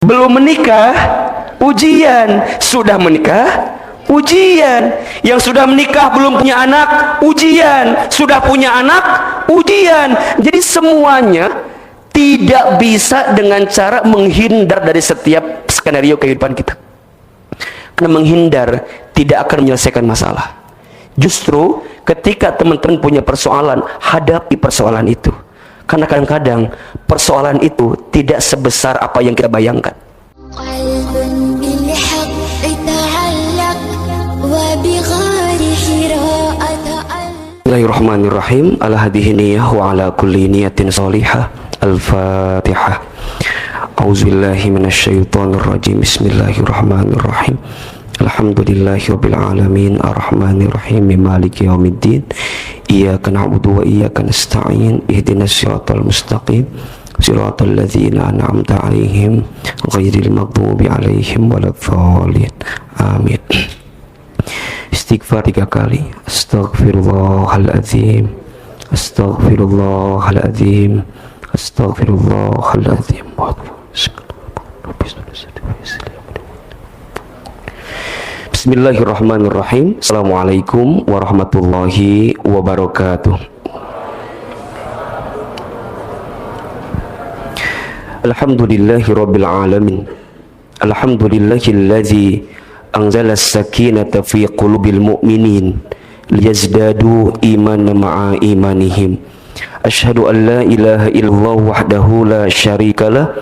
Belum menikah, ujian. Sudah menikah, ujian. Yang sudah menikah belum punya anak, ujian. Sudah punya anak, ujian. Jadi semuanya tidak bisa dengan cara menghindar dari setiap skenario kehidupan kita. Karena menghindar tidak akan menyelesaikan masalah. Justru ketika teman-teman punya persoalan, hadapi persoalan itu. Karena kadang-kadang persoalan itu tidak sebesar apa yang kita bayangkan. Bismillahirrahmanirrahim. Ala hadhihi niyyah wa ala kulli niyatin shalihah. Al-Fatihah. A'udzubillahi minasyaitonir rajim. Bismillahirrahmanirrahim. Alhamdulillahirabbil alamin arrahmanir rahim maliki yaumiddin iyyaka na'budu wa iyyaka nasta'in ihdinas siratal mustaqim siratal ladzina an'amta 'alaihim ghairil maghdubi 'alaihim waladdallin amin. Istighfar 3 kali. Astaghfirullahaladzim, astaghfirullahaladzim, astaghfirullahaladzim. Bismillahirrahmanirrahim. Assalamualaikum warahmatullahi wabarakatuh. Alhamdulillahirabbil alamin. Alhamdulillahilladzi anzala as-sakinata fi qulubil mu'minin liyazdadu imanan ma'a imanihim. Asyhadu an la ilaha illallah wahdahu la syarikalah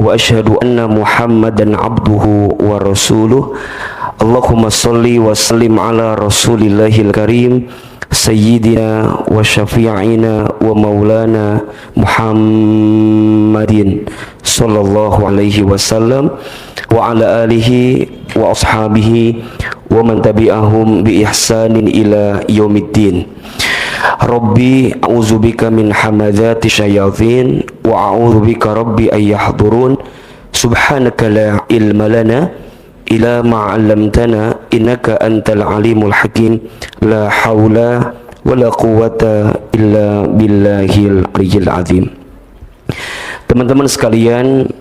wa asyhadu anna Muhammadan abduhu wa rasuluh. Allahumma salli wa sallim ala rasulillahil karim sayyidina wa syafi'ina wa maulana Muhammadin sallallahu alaihi wasallam wa ala alihi wa ashabihi wa man tabi'ahum bi ihsanin ila yaumiddin. Rabbi a'udzubika min hamadzati syayatin wa a'udzubika rabbi ay yahdurun. Subhanaka la ilma lana ila ma'allamtana innaka antal alimul hakim. La haula wala quwwata illa billahil aliyyil azim. Teman-teman sekalian,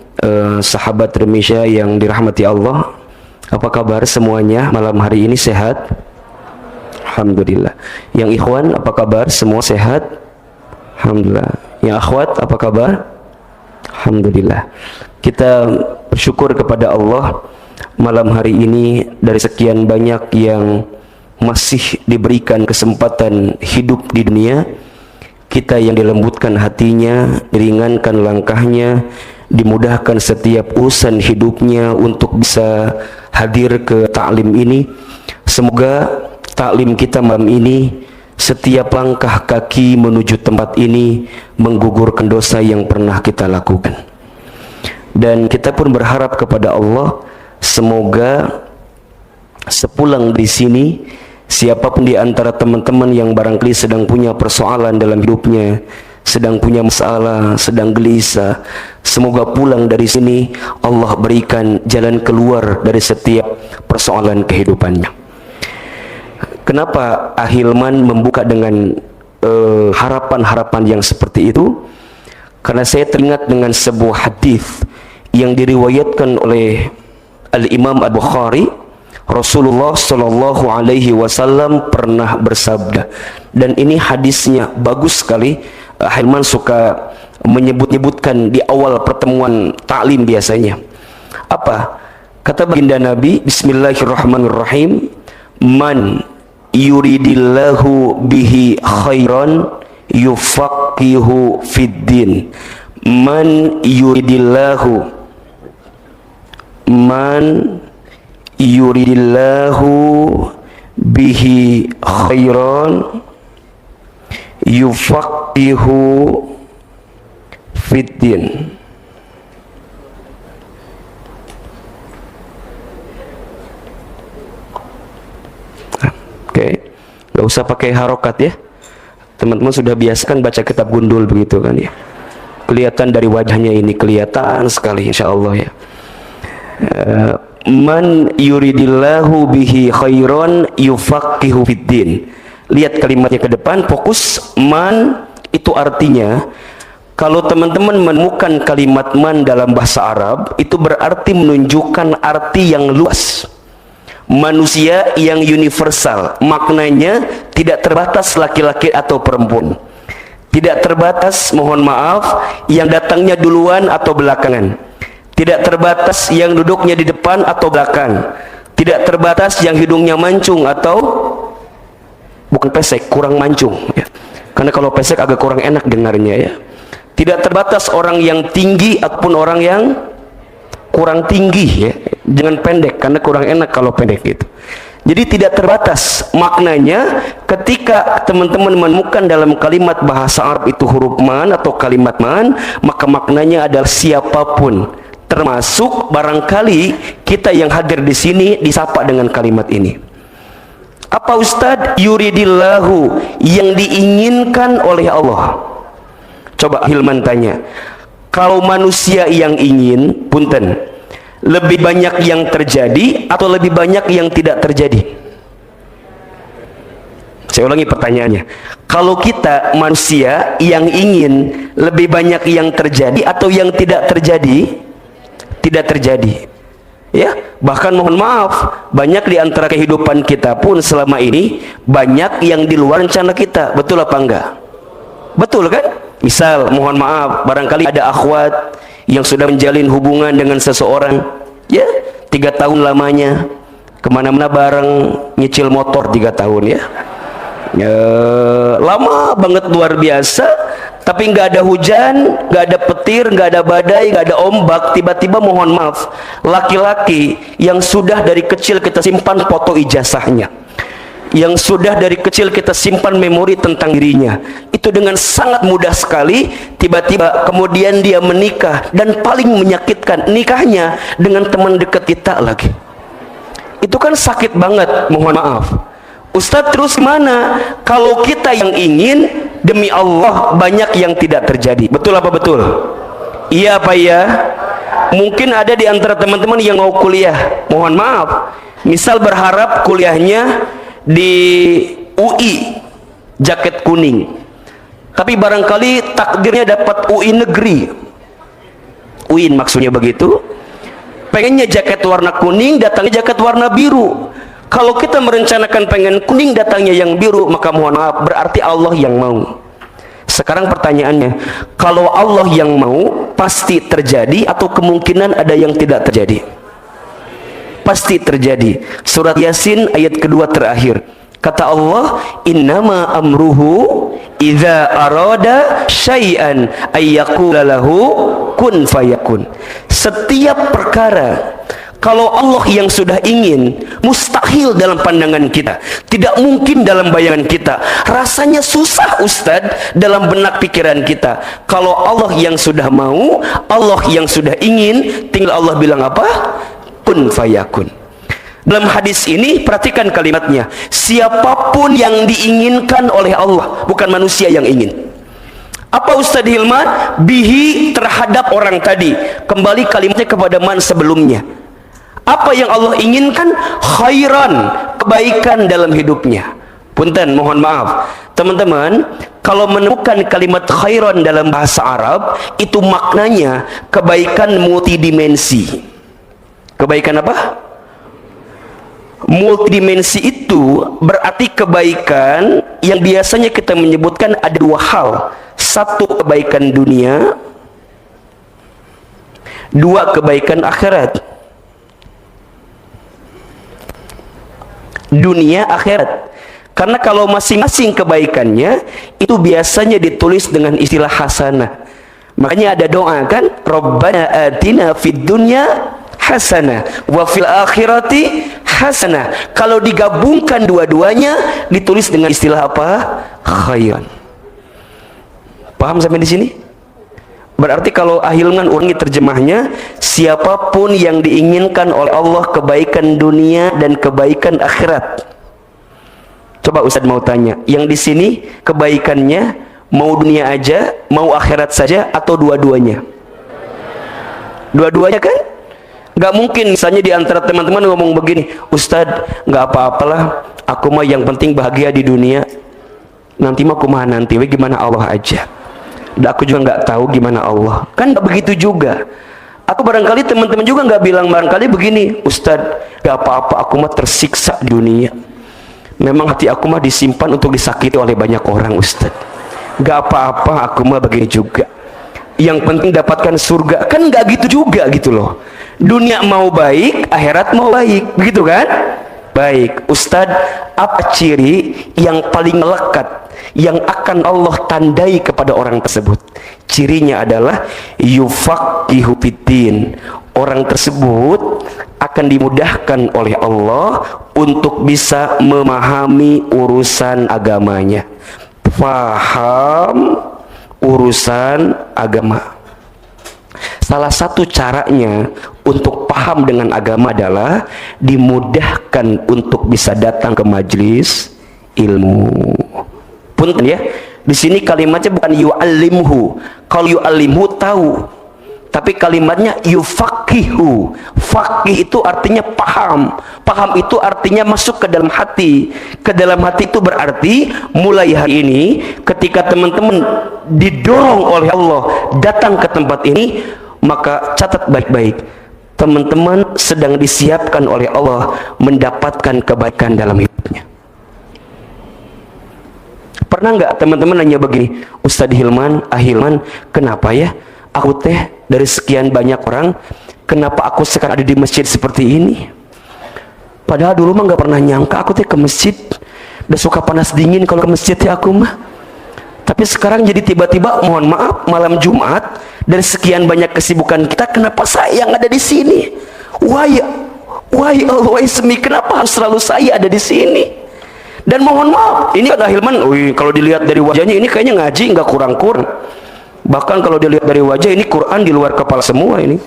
sahabat Remisya yang dirahmati Allah, apa kabar semuanya malam hari ini? Sehat? Alhamdulillah. Yang ikhwan apa kabar? Semua sehat? Alhamdulillah. Yang akhwat apa kabar? Alhamdulillah. Kita bersyukur kepada Allah malam hari ini dari sekian banyak yang masih diberikan kesempatan hidup di dunia, kita yang dilembutkan hatinya, diringankan langkahnya, dimudahkan setiap urusan hidupnya untuk bisa hadir ke taklim ini. Semoga taklim kita malam ini, setiap langkah kaki menuju tempat ini menggugurkan dosa yang pernah kita lakukan. Dan kita pun berharap kepada Allah, semoga sepulang di sini, siapapun di antara teman-teman yang barangkali sedang punya persoalan dalam hidupnya, sedang punya masalah, sedang gelisah, semoga pulang dari sini Allah berikan jalan keluar dari setiap persoalan kehidupannya. Kenapa Ahilman membuka dengan harapan-harapan yang seperti itu? Karena saya teringat dengan sebuah hadis yang diriwayatkan oleh Al-Imam Al-Bukhari. Rasulullah Shallallahu Alaihi Wasallam pernah bersabda, dan ini hadisnya bagus sekali. Ahilman suka menyebut-nyebutkan di awal pertemuan taklim biasanya. Apa kata baginda Nabi? Bismillahirrahmanirrahim. Man yuridillahu bihi khairan yufaqihu fiddin. Man yuridillahu bihi khairan yufaqihu fiddin. Oke, nggak usah pakai harokat ya. Teman-teman sudah biasa kan baca kitab gundul begitu kan ya. Kelihatan dari wajahnya ini, kelihatan sekali insya Allah ya. Man yuridillahu bihi khairan yufaqihu fiddin. Lihat kalimatnya ke depan, fokus. Man itu artinya Kalau teman-teman menemukan kalimat man dalam bahasa Arab, itu berarti menunjukkan arti yang luas. Manusia yang universal, maknanya tidak terbatas laki-laki atau perempuan. Tidak terbatas, mohon maaf, yang datangnya duluan atau belakangan. Tidak terbatas yang duduknya di depan atau belakang. Tidak terbatas yang hidungnya mancung atau bukan pesek, kurang mancung ya. Karena kalau pesek agak kurang enak dengarnya ya. Tidak terbatas orang yang tinggi ataupun orang yang kurang tinggi ya. Jangan pendek karena kurang enak kalau pendek gitu. Jadi tidak terbatas. Maknanya ketika teman-teman menemukan dalam kalimat bahasa Arab itu huruf man atau kalimat man, maka maknanya adalah siapapun. Termasuk barangkali kita yang hadir di sini disapa dengan kalimat ini. Apa Ustadz? Yuridillahu, yang diinginkan oleh Allah. Coba Hilman tanya, kalau manusia yang ingin, punten, lebih banyak yang terjadi atau lebih banyak yang tidak terjadi? Saya ulangi pertanyaannya. Kalau kita manusia yang ingin, lebih banyak yang terjadi atau yang tidak terjadi? Tidak terjadi. Ya, bahkan mohon maaf, banyak di antara kehidupan kita pun selama ini banyak yang di luar rencana kita. Betul apa enggak? Betul kan? Misal, mohon maaf, barangkali ada akhwat yang sudah menjalin hubungan dengan seseorang, ya, 3 tahun lamanya, kemana-mana bareng, nyicil motor 3 tahun ya. Lama banget, luar biasa. Tapi nggak ada hujan, nggak ada petir, nggak ada badai, nggak ada ombak. Tiba-tiba mohon maaf, laki-laki yang sudah dari kecil kita simpan foto ijazahnya, yang sudah dari kecil kita simpan memori tentang dirinya, itu dengan sangat mudah sekali tiba-tiba kemudian dia menikah, dan paling menyakitkan, nikahnya dengan teman dekat kita lagi. Itu kan sakit banget, mohon maaf. Ustadz, terus gimana kalau kita yang ingin, demi Allah banyak yang tidak terjadi? Betul apa betul? Iya apa ya? Mungkin ada di antara teman-teman yang mau kuliah, mohon maaf, misal berharap kuliahnya di UI jaket kuning, tapi barangkali takdirnya dapat UI negeri, UIN maksudnya begitu, pengennya jaket warna kuning, datangnya jaket warna biru. Kalau kita merencanakan pengen kuning, datangnya yang biru, maka mohon maaf, berarti Allah yang mau. Sekarang pertanyaannya, kalau Allah yang mau, pasti terjadi atau kemungkinan ada yang tidak terjadi? Pasti terjadi. Surat Yasin ayat kedua terakhir, kata Allah, innama amruhu idza arada syai'an ayyaqula lahu kun fayakun. Setiap perkara, kalau Allah yang sudah ingin, mustahil dalam pandangan kita, tidak mungkin dalam bayangan kita, rasanya susah Ustadz dalam benak pikiran kita. Kalau Allah yang sudah mau, Allah yang sudah ingin, tinggal Allah bilang apa? Kun fayakun. Dalam hadis ini perhatikan kalimatnya, siapapun yang diinginkan oleh Allah, bukan manusia yang ingin. Apa Ustadz Hilman? Bihi, terhadap orang tadi. Kembali kalimatnya kepada man sebelumnya. Apa yang Allah inginkan? Khairan, kebaikan dalam hidupnya. Punten, mohon maaf teman-teman, kalau menemukan kalimat khairan dalam bahasa Arab, itu maknanya kebaikan multidimensi. Kebaikan apa? Multidimensi itu berarti kebaikan yang biasanya kita menyebutkan ada 2 hal. 1 kebaikan dunia, 2 kebaikan akhirat. Dunia akhirat. Karena kalau masing-masing kebaikannya itu biasanya ditulis dengan istilah hasanah. Makanya ada doa kan, Rabbana atina fid dunya hasanah wa fil akhirati hasanah. Kalau digabungkan dua-duanya ditulis dengan istilah apa? Khairan. Paham sampai di sini? Berarti kalau Ahilman ulangi terjemahnya, siapapun yang diinginkan oleh Allah kebaikan dunia dan kebaikan akhirat. Coba Ustadz mau tanya, yang di sini kebaikannya mau dunia aja, mau akhirat saja, atau dua-duanya? Dua-duanya kan? Gak mungkin misalnya di antara teman-teman ngomong begini, Ustadz gak apa-apalah, aku mah yang penting bahagia di dunia, nanti mah kumaha nanti, gimana Allah aja. Dan aku juga nggak tahu gimana Allah. Kan nggak begitu juga. Aku barangkali teman-teman juga nggak bilang barangkali begini, Ustadz, gak apa-apa, aku mah tersiksa di dunia. Memang hati aku mah disimpan untuk disakiti oleh banyak orang, Ustadz. Gak apa-apa, aku mah begini juga. Yang penting dapatkan surga. Kan nggak gitu juga gitu loh. Dunia mau baik, akhirat mau baik, begitu kan? Baik, Ustadz, apa ciri yang paling melekat yang akan Allah tandai kepada orang tersebut? Cirinya adalah yufaqihu fiddin. Orang tersebut akan dimudahkan oleh Allah untuk bisa memahami urusan agamanya. Faham urusan agama. Salah satu caranya untuk paham dengan agama adalah dimudahkan untuk bisa datang ke majelis ilmu. Punten ya, di sini kalimatnya bukan yu'allimhu. Kalau yu'allimhu tahu, tapi kalimatnya yufaqihu. Faqih itu artinya paham. Paham itu artinya masuk ke dalam hati. Ke dalam hati itu berarti mulai hari ini ketika teman-teman didorong oleh Allah datang ke tempat ini, maka catat baik-baik, teman-teman sedang disiapkan oleh Allah mendapatkan kebaikan dalam hidupnya. Pernah nggak teman-teman nanya begini, Ustadz Hilman, Hilman, kenapa ya aku teh dari sekian banyak orang, kenapa aku sekarang ada di masjid seperti ini? Padahal dulu mah nggak pernah nyangka aku teh ke masjid, udah suka panas dingin kalau ke masjid ya aku mah. Tapi sekarang jadi tiba-tiba, mohon maaf, malam Jumat dari sekian banyak kesibukan kita, kenapa saya yang ada di sini? Why always me? Kenapa harus selalu saya ada di sini? Dan mohon maaf, ini kata Hilman, kalau dilihat dari wajahnya ini kayaknya ngaji nggak kurang-kurang. Bahkan kalau dilihat dari wajah ini Quran di luar kepala semua ini.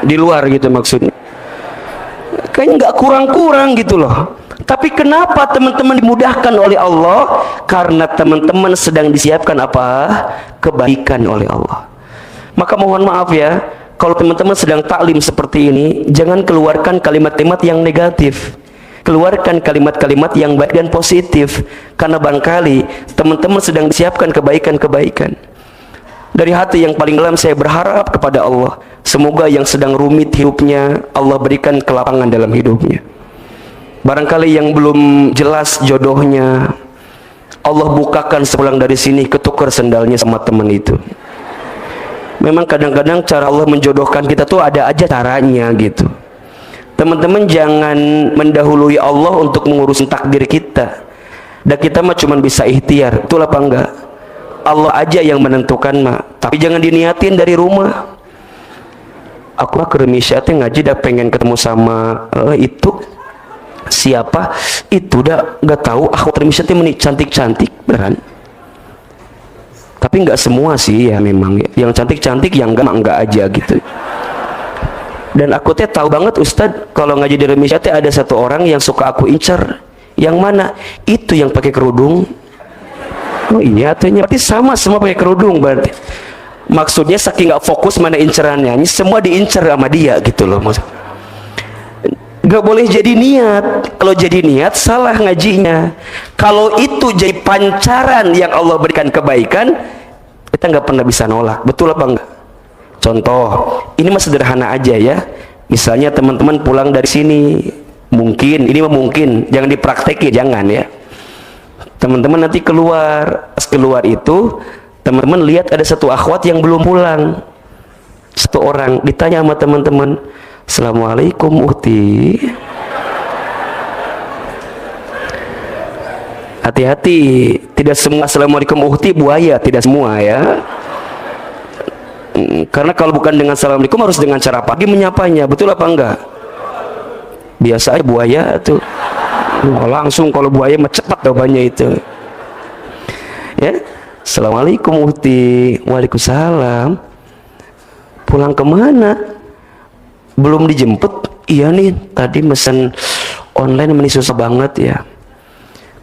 Di luar gitu maksudnya. Kayaknya nggak kurang-kurang gitu loh. Tapi kenapa teman-teman dimudahkan oleh Allah? Karena teman-teman sedang disiapkan apa? Kebaikan oleh Allah. Maka mohon maaf ya, kalau teman-teman sedang taklim seperti ini, jangan keluarkan kalimat-kalimat yang negatif. Keluarkan kalimat-kalimat yang baik dan positif. Karena barangkali teman-teman sedang disiapkan kebaikan-kebaikan. Dari hati yang paling dalam saya berharap kepada Allah, semoga yang sedang rumit hidupnya, Allah berikan kelapangan dalam hidupnya. Barangkali yang belum jelas jodohnya, Allah bukakan sepulang dari sini, ketukar sendalnya sama teman itu. Memang kadang-kadang cara Allah menjodohkan kita tuh ada aja caranya gitu. Teman-teman jangan mendahului Allah untuk mengurus takdir kita. Dan kita mah cuma bisa ikhtiar, betul apa enggak? Allah aja yang menentukan mah. Tapi jangan diniatin dari rumah. Aku ke Remisya teh ngaji dah pengen ketemu sama itu. Siapa itu udah nggak tahu. Aku termisah menik cantik-cantik beneran, tapi nggak semua sih ya, memang yang cantik-cantik yang enggak aja gitu. Dan aku teh tahu banget Ustadz, kalau ngaji di Remisya teh ada satu orang yang suka aku incer. Yang mana? Itu yang pakai kerudung. Oh iya, artinya berarti sama semua pakai kerudung berarti. Maksudnya saking nggak fokus mana incerannya, ini semua diincer sama dia gitu loh maksud. Gak boleh jadi niat. Kalau jadi niat salah ngajinya. Kalau itu jadi pancaran yang Allah berikan kebaikan, kita nggak pernah bisa nolak. Betul apa enggak? Contoh, ini mah sederhana aja ya. Misalnya teman-teman pulang dari sini, mungkin, ini mah mungkin, jangan dipraktekin, jangan ya. Teman-teman nanti keluar, pas keluar itu teman-teman lihat ada satu akhwat yang belum pulang. Satu orang, ditanya sama teman-teman, Assalamualaikum Uhti. Hati-hati, tidak semua Assalamualaikum Uhti buaya, tidak semua ya. Karena kalau bukan dengan Assalamualaikum harus dengan cara pagi menyapanya, betul apa enggak? Biasa aja buaya tuh. Langsung kalau buaya mah cepat jawabannya itu. Ya, Assalamualaikum Uhti. Waalaikumsalam. Pulang kemana? Belum dijemput? Iya nih, tadi mesen online ini susah banget ya.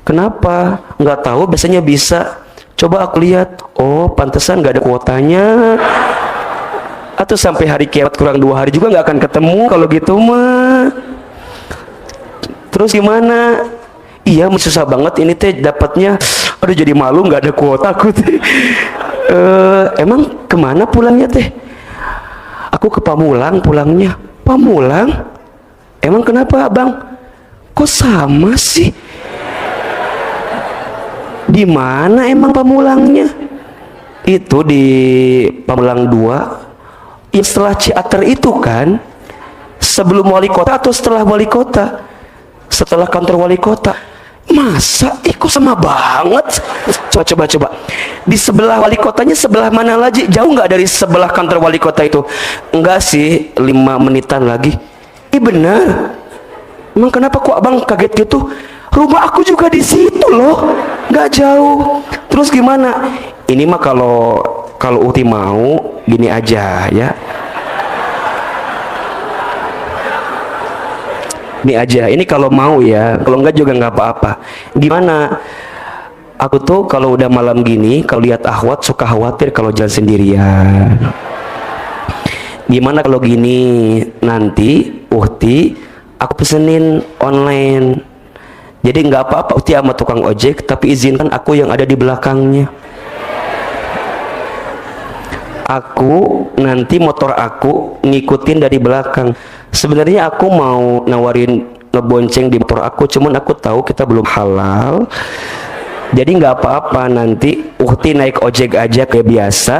Kenapa? Nggak tahu, biasanya bisa. Coba aku lihat. Oh, pantesan nggak ada kuotanya. Atau sampai hari kiamat kurang 2 hari juga nggak akan ketemu kalau gitu mah. Terus gimana? Iya, susah banget ini teh dapatnya. Aduh jadi malu nggak ada kuota aku teh. Emang kemana pulangnya teh? Aku ke Pamulang pulangnya. Pamulang? Emang kenapa abang? Kok sama sih? Di mana emang Pamulangnya? Itu di Pamulang 2. Ya setelah Ciater itu kan? Sebelum wali kota atau setelah wali kota? Setelah kantor wali kota. Masa? Kok sama banget? Coba. Di sebelah wali kotanya sebelah mana lagi? Jauh nggak dari sebelah kantor wali kota itu? Enggak sih, 5 menitan lagi. Bener. Emang kenapa kok abang kaget gitu? Rumah aku juga di situ loh, nggak jauh. Terus gimana? Ini mah kalau Uti mau gini aja ya. Ini aja, ini kalau mau ya, kalau enggak juga nggak apa-apa. Gimana? Aku tuh kalau udah malam gini, kalau lihat Ahwat suka khawatir kalau jalan sendirian. Gimana kalau gini, nanti Uhti aku pesenin online. Jadi nggak apa-apa Uhti sama tukang ojek, tapi izinkan aku yang ada di belakangnya. Aku nanti motor aku ngikutin dari belakang. Sebenarnya aku mau nawarin ngebonceng di motor aku, cuman aku tahu kita belum halal. Jadi nggak apa-apa, nanti Uhti naik ojek aja kayak biasa.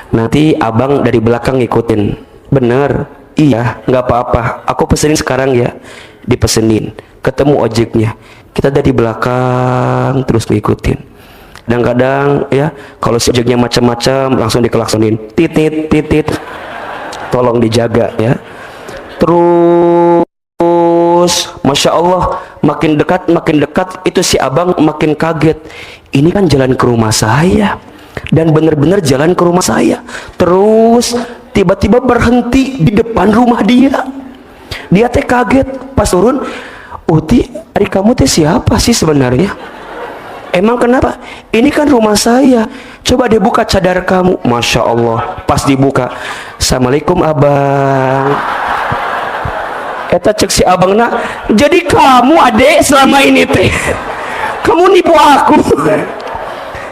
Nanti abang dari belakang ngikutin. Bener? Iya, nggak apa-apa. Aku pesenin sekarang ya, dipesenin. Ketemu ojeknya, kita dari belakang terus ngikutin. Kadang-kadang ya, kalau si ojeknya macam-macam langsung dikelaksonin. Titit. Tolong dijaga ya. Terus Masya Allah makin dekat itu si abang makin kaget. Ini kan jalan ke rumah saya, dan bener-bener jalan ke rumah saya. Terus tiba-tiba berhenti di depan rumah dia. Dia teh kaget pas turun. Uti, adik kamu teh siapa sih sebenarnya? Emang kenapa? Ini kan rumah saya. Coba deh buka cadar kamu. Masya Allah, pas dibuka, Assalamualaikum abang. Eta cek si abang nak, jadi kamu adek selama ini teh, kamu nipu aku.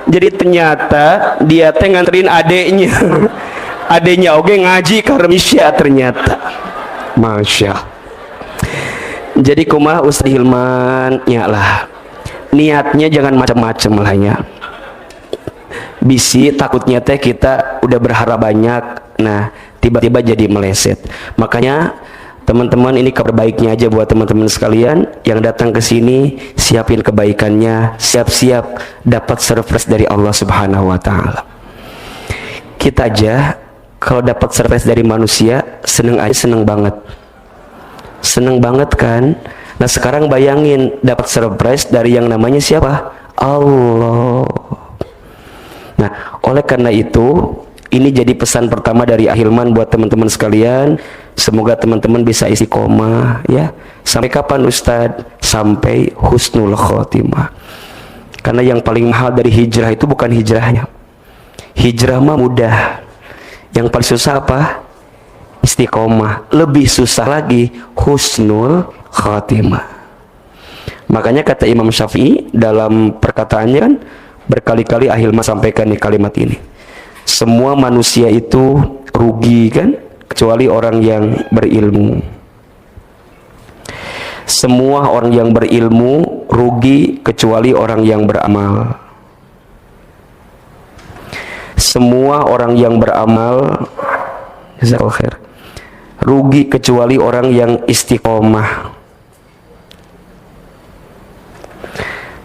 Jadi ternyata dia teh nganterin adeknya oke ngaji karmisya ternyata. Masya. Jadi kumaha Ustaz Hilman ya lah, niatnya jangan macam-macam lah ya. Bisi takutnya teh kita udah berharap banyak, nah tiba-tiba jadi meleset. Makanya teman-teman, ini kabar baiknya aja buat teman-teman sekalian yang datang ke sini, siapin kebaikannya, siap-siap dapat surprise dari Allah Subhanahu wa taala. Kita aja kalau dapat surprise dari manusia seneng banget. Seneng banget kan? Nah, sekarang bayangin dapat surprise dari yang namanya siapa? Allah. Nah, oleh karena itu ini jadi pesan pertama dari Ahilman buat teman-teman sekalian. Semoga teman-teman bisa istiqomah ya. Sampai kapan Ustadz? Sampai husnul khotimah. Karena yang paling mahal dari hijrah itu bukan hijrahnya. Hijrah mah mudah. Yang paling susah apa? Istiqomah. Lebih susah lagi husnul khotimah. Makanya kata Imam Syafi'i dalam perkataannya kan, berkali-kali Ahilman sampaikan nih kalimat ini. Semua manusia itu rugi kan, kecuali orang yang berilmu. Semua orang yang berilmu rugi kecuali orang yang beramal. Semua orang yang beramal rugi kecuali orang yang istiqomah.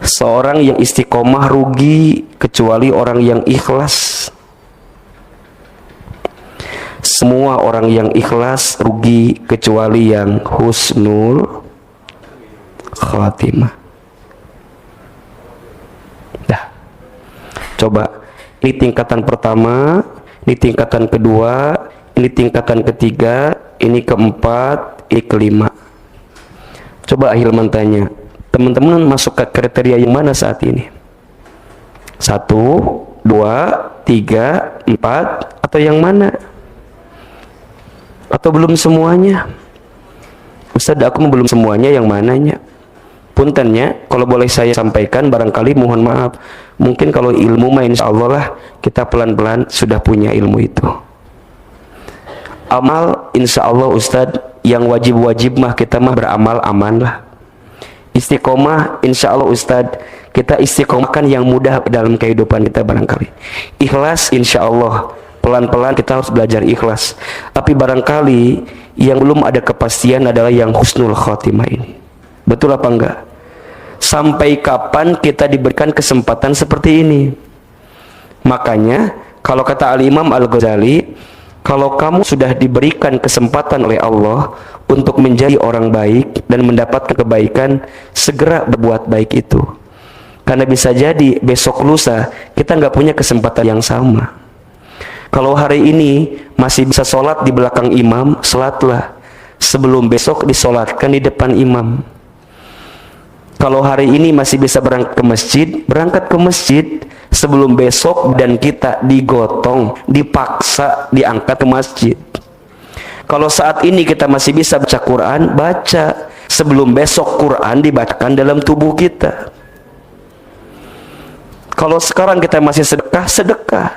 Seorang yang istiqomah rugi kecuali orang yang ikhlas. Semua orang yang ikhlas rugi kecuali yang husnul khatimah. Dah. Coba, ini tingkatan pertama, ini tingkatan kedua, ini tingkatan ketiga, ini keempat, ini kelima. Coba Ahilman tanya, teman-teman masuk ke kriteria yang mana saat ini? 1, 2, 3, 4, atau yang mana? Atau belum semuanya? Ustaz, aku belum semuanya, yang mananya? puntennya, kalau boleh saya sampaikan, barangkali mohon maaf, mungkin kalau ilmu mah insya Allah lah kita pelan-pelan sudah punya ilmu itu. Amal insya Allah Ustadz, yang wajib-wajib mah kita mah beramal aman lah. Istiqomah insya Allah Ustadz, kita istiqomahkan yang mudah dalam kehidupan kita barangkali. Ikhlas insya Allah pelan-pelan kita harus belajar ikhlas. Tapi barangkali yang belum ada kepastian adalah yang husnul khotimah ini. Betul apa enggak? Sampai kapan kita diberikan kesempatan seperti ini? Makanya kalau kata Al-Imam Al-Ghazali, kalau kamu sudah diberikan kesempatan oleh Allah untuk menjadi orang baik dan mendapatkan kebaikan, segera berbuat baik itu. Karena bisa jadi besok lusa kita nggak punya kesempatan yang sama. Kalau hari ini masih bisa sholat di belakang imam, sholatlah. Sebelum besok disolatkan di depan imam. Kalau hari ini masih bisa berangkat ke masjid, berangkat ke masjid. Sebelum besok dan kita digotong, dipaksa, diangkat ke masjid. Kalau saat ini kita masih bisa baca Quran, baca. Sebelum besok Quran dibacakan dalam tubuh kita. Kalau sekarang kita masih sedekah, sedekah.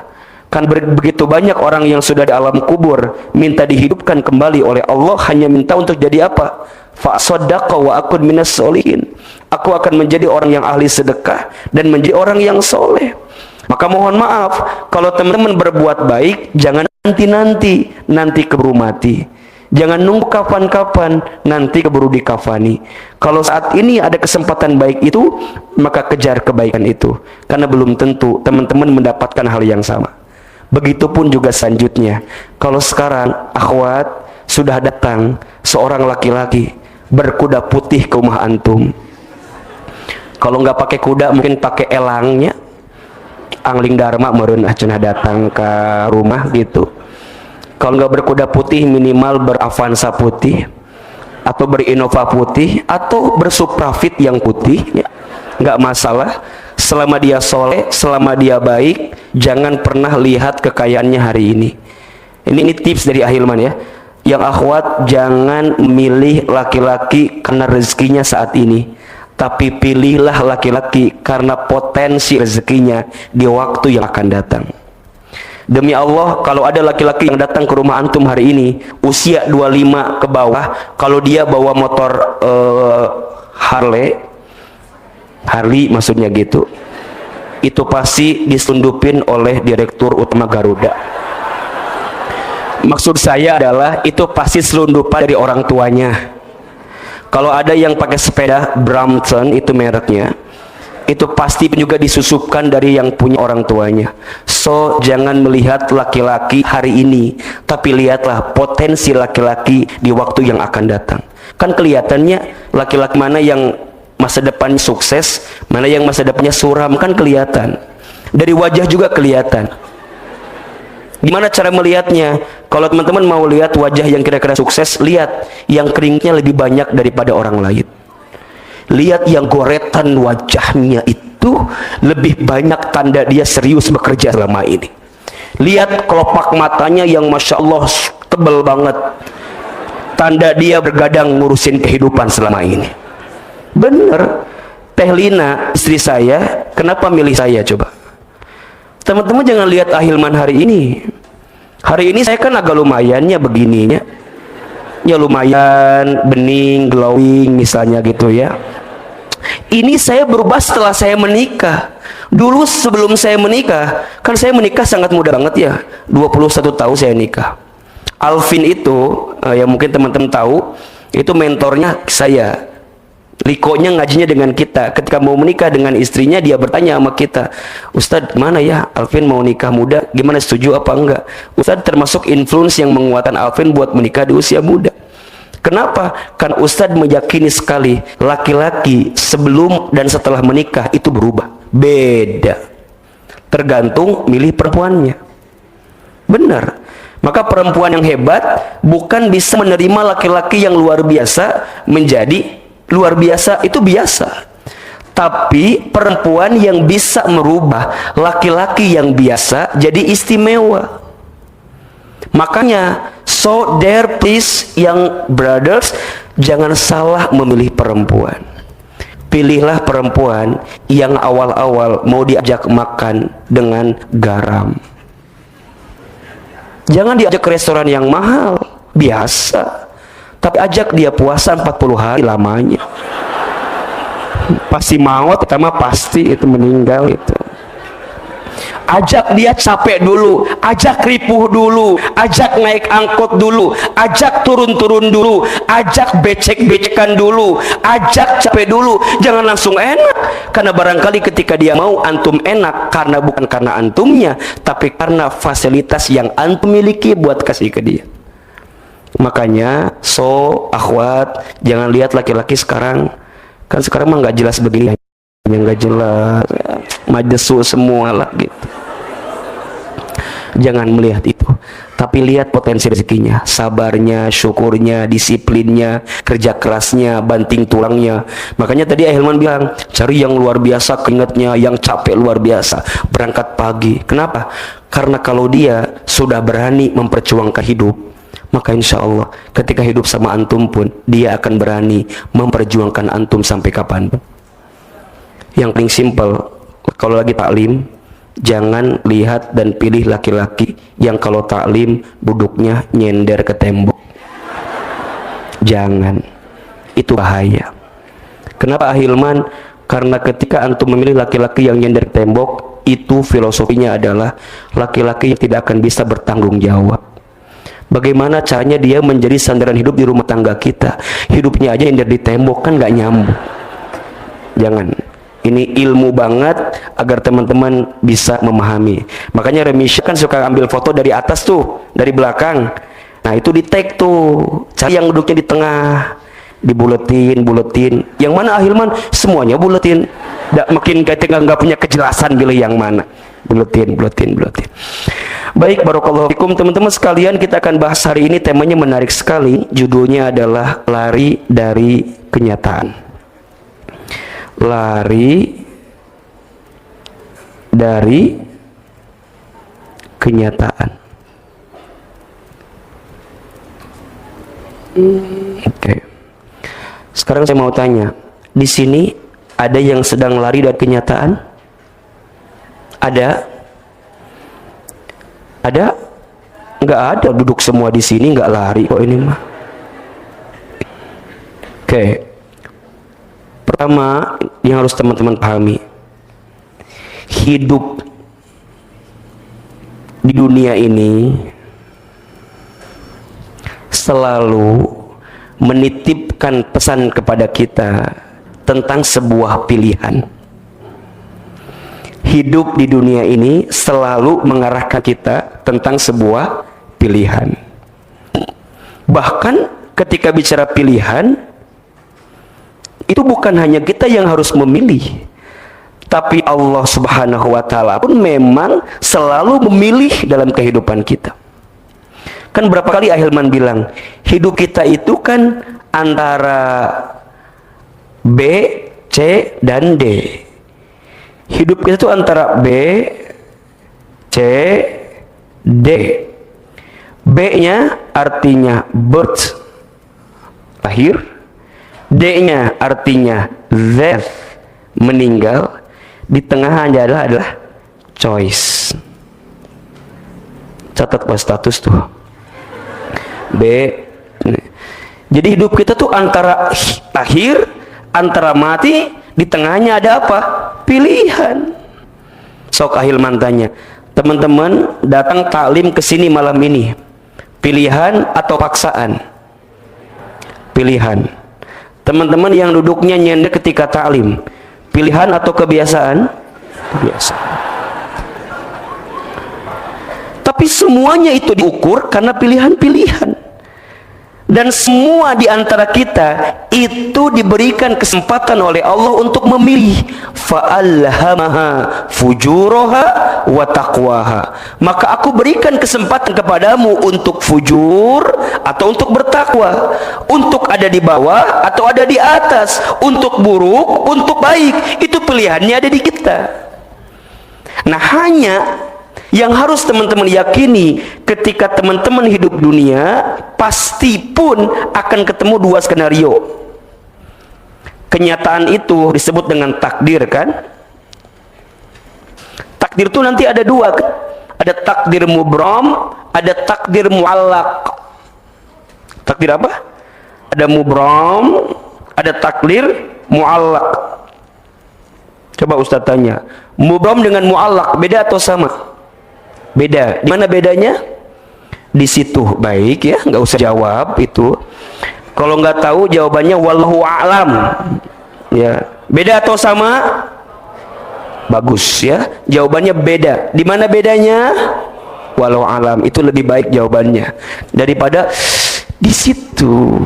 Kan begitu banyak orang yang sudah di alam kubur minta dihidupkan kembali oleh Allah, hanya minta untuk jadi apa? Fa'saddaqa wa akun minas solihin. Aku akan menjadi orang yang ahli sedekah dan menjadi orang yang soleh. Maka mohon maaf, kalau teman-teman berbuat baik, jangan nanti keburu mati. Jangan nunggu kapan-kapan, nanti keburu dikafani. Kalau saat ini ada kesempatan baik itu, maka kejar kebaikan itu. Karena belum tentu teman-teman mendapatkan hal yang sama. Begitupun juga selanjutnya. Kalau sekarang akhwat sudah datang seorang laki-laki berkuda putih ke rumah antum. Kalau nggak pakai kuda, mungkin pakai elangnya. Angling Dharma meureun cenah datang ke rumah gitu. Kalau nggak berkuda putih, minimal beravanza putih atau berinnova putih atau bersuprafit yang putih ya. Nggak masalah selama dia soleh, selama dia baik. Jangan pernah lihat kekayaannya hari ini. Ini tips dari Ahilman ya. Yang akhwat, jangan milih laki-laki karena rezekinya saat ini, tapi pilihlah laki-laki karena potensi rezekinya di waktu yang akan datang. Demi Allah, kalau ada laki-laki yang datang ke rumah antum hari ini usia 25 ke bawah, kalau dia bawa motor Harley maksudnya gitu, itu pasti disundupin oleh Direktur Utama Garuda. Maksud saya adalah itu pasti selundupan dari orang tuanya. Kalau ada yang pakai sepeda Brampton, itu mereknya, itu pasti juga disusupkan dari yang punya orang tuanya. So, jangan melihat laki-laki hari ini, tapi lihatlah potensi laki-laki di waktu yang akan datang. Kan kelihatannya laki-laki mana yang masa depannya sukses, mana yang masa depannya suram, kan kelihatan. Dari wajah juga kelihatan. Gimana cara melihatnya? Kalau teman-teman mau lihat wajah yang kira-kira sukses, lihat yang keringnya lebih banyak daripada orang lain. Lihat yang goretan wajahnya itu lebih banyak tanda dia serius bekerja selama ini. Lihat kelopak matanya yang Masya Allah tebal banget, tanda dia bergadang ngurusin kehidupan selama ini. Bener, Teh Lina istri saya, kenapa milih saya coba? Teman-teman jangan lihat Ahilman hari ini. Hari ini saya kan agak lumayannya begininya. Ya lumayan, bening, glowing misalnya gitu ya. Ini saya berubah setelah saya menikah. Dulu sebelum saya menikah, kan saya menikah sangat muda banget ya. 21 tahun saya nikah. Alvin itu, yang mungkin teman-teman tahu, itu mentornya saya. Likonya ngajinya dengan kita. Ketika mau menikah dengan istrinya, dia bertanya sama kita, Ustadz mana ya Alvin mau nikah muda, gimana, setuju apa enggak? Ustadz termasuk influence yang menguatkan Alvin buat menikah di usia muda. Kenapa? Kan Ustadz meyakini sekali laki-laki sebelum dan setelah menikah itu berubah, beda, tergantung milih perempuannya. Benar. Maka perempuan yang hebat bukan bisa menerima laki-laki yang luar biasa menjadi luar biasa, itu biasa. Tapi perempuan yang bisa merubah laki-laki yang biasa jadi istimewa. Makanya, so there please young brothers, jangan salah memilih perempuan. pilihlah perempuan yang awal-awal mau diajak makan dengan garam. Jangan diajak ke restoran yang mahal, biasa. Tapi ajak dia puasa 40 hari lamanya. Pasti maut, pertama pasti itu meninggal itu. Ajak dia capek dulu, ajak ripuh dulu, ajak naik angkot dulu, ajak turun-turun dulu, ajak becek-becekan dulu, ajak capek dulu. Jangan langsung enak, karena barangkali ketika dia mau antum enak karena bukan karena antumnya, tapi karena fasilitas yang antum miliki buat kasih ke dia. Makanya akhwat, jangan lihat laki-laki sekarang, kan sekarang mah nggak jelas begini, yang nggak jelas, majesu semua lah gitu. Jangan melihat itu, tapi lihat potensi rezekinya, sabarnya, syukurnya, disiplinnya, kerja kerasnya, banting tulangnya. Makanya tadi Ahilman bilang, cari yang luar biasa keringatnya, yang capek luar biasa, berangkat pagi. Kenapa? Karena kalau dia sudah berani memperjuangkan hidup, maka insya Allah ketika hidup sama antum pun dia akan berani memperjuangkan antum sampai kapanpun. Yang paling simple, kalau lagi taklim, jangan lihat dan pilih laki-laki yang kalau taklim duduknya nyender ke tembok. Jangan, itu bahaya. Kenapa Ahilman? Karena ketika antum memilih laki-laki yang nyender ke tembok, itu filosofinya adalah laki-laki yang tidak akan bisa bertanggung jawab. Bagaimana caranya dia menjadi sandaran hidup di rumah tangga kita? Hidupnya aja nyender di tembok, kan nggak nyambung. Jangan. Ini ilmu banget agar teman-teman bisa memahami. Makanya Remisha kan suka ambil foto dari atas tuh, dari belakang. Nah itu di tag tuh, cari yang duduknya di tengah, dibuletin. Yang mana Ahilman? Semuanya buletin. Makin ketika nggak punya kejelasan pilih yang mana. Buletin. Baik, barakallahu fikum teman-teman sekalian, kita akan bahas hari ini, temanya menarik sekali. Judulnya adalah lari dari kenyataan. Lari dari kenyataan. Oke. Sekarang saya mau tanya, di sini ada yang sedang lari dari kenyataan? Ada? Ada? Nggak ada, duduk semua di sini nggak lari kok ini mah. Oke. Pertama yang harus teman-teman pahami, hidup di dunia ini selalu menitipkan pesan kepada kita tentang sebuah pilihan. Hidup di dunia ini selalu mengarahkan kita tentang sebuah pilihan. Bahkan ketika bicara pilihan, itu bukan hanya kita yang harus memilih, tapi Allah Subhanahu wa Ta'ala pun memang selalu memilih dalam kehidupan kita. Kan berapa kali Ahilman bilang, hidup kita itu kan antara B, C, dan D. Hidup kita itu antara B, C, D. B-nya artinya birth, lahir. D-nya artinya death, meninggal. Di tengahnya adalah choice. Catat pas status tuh. B. Jadi hidup kita tuh antara lahir, antara mati, di tengahnya ada apa? Pilihan. Sok Ahilman tanya, teman-teman datang taklim ke sini malam ini, pilihan atau paksaan? Pilihan. Teman-teman yang duduknya nyender ketika taklim, pilihan atau kebiasaan? Kebiasaan. Tapi semuanya itu diukur karena pilihan-pilihan. Dan semua di antara kita itu diberikan kesempatan oleh Allah untuk memilih. Fa'alhamaha fujuraha wa taqwaha. Maka aku berikan kesempatan kepadamu untuk fujur atau untuk bertakwa, untuk ada di bawah atau ada di atas, untuk buruk, untuk baik. Itu pilihannya ada di kita. Nah, hanya yang harus teman-teman yakini, ketika teman-teman hidup dunia, pasti pun akan ketemu dua skenario. kenyataan itu disebut dengan takdir kan. Takdir itu nanti ada dua, ada takdir mubram, ada takdir muallaq. Takdir apa? Ada mubram, ada takdir muallaq. Coba Ustaz tanya, mubram dengan muallaq beda atau sama? Beda. Di mana bedanya? Di situ. Baik ya, nggak usah jawab itu. Kalau nggak tahu jawabannya wallahu a'lam. Ya, beda atau sama? Bagus ya, jawabannya beda. Di mana bedanya? Walau alam, itu lebih baik jawabannya daripada di situ.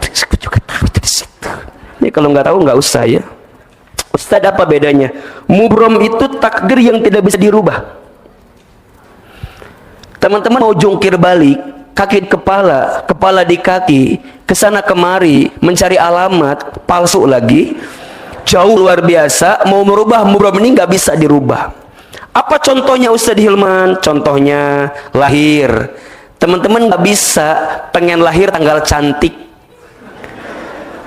Aku juga tahu di situ. Ini kalau nggak tahu nggak usah ya. Ustaz, apa bedanya? Mubrom itu takdir yang tidak bisa dirubah. Teman-teman mau jungkir balik, kaki di kepala, kepala di kaki, kesana kemari mencari alamat palsu lagi. Jauh luar biasa, mau merubah mubrom ini nggak bisa dirubah. Apa contohnya Ustadz Hilman? Contohnya lahir. Teman-teman nggak bisa pengen lahir tanggal cantik.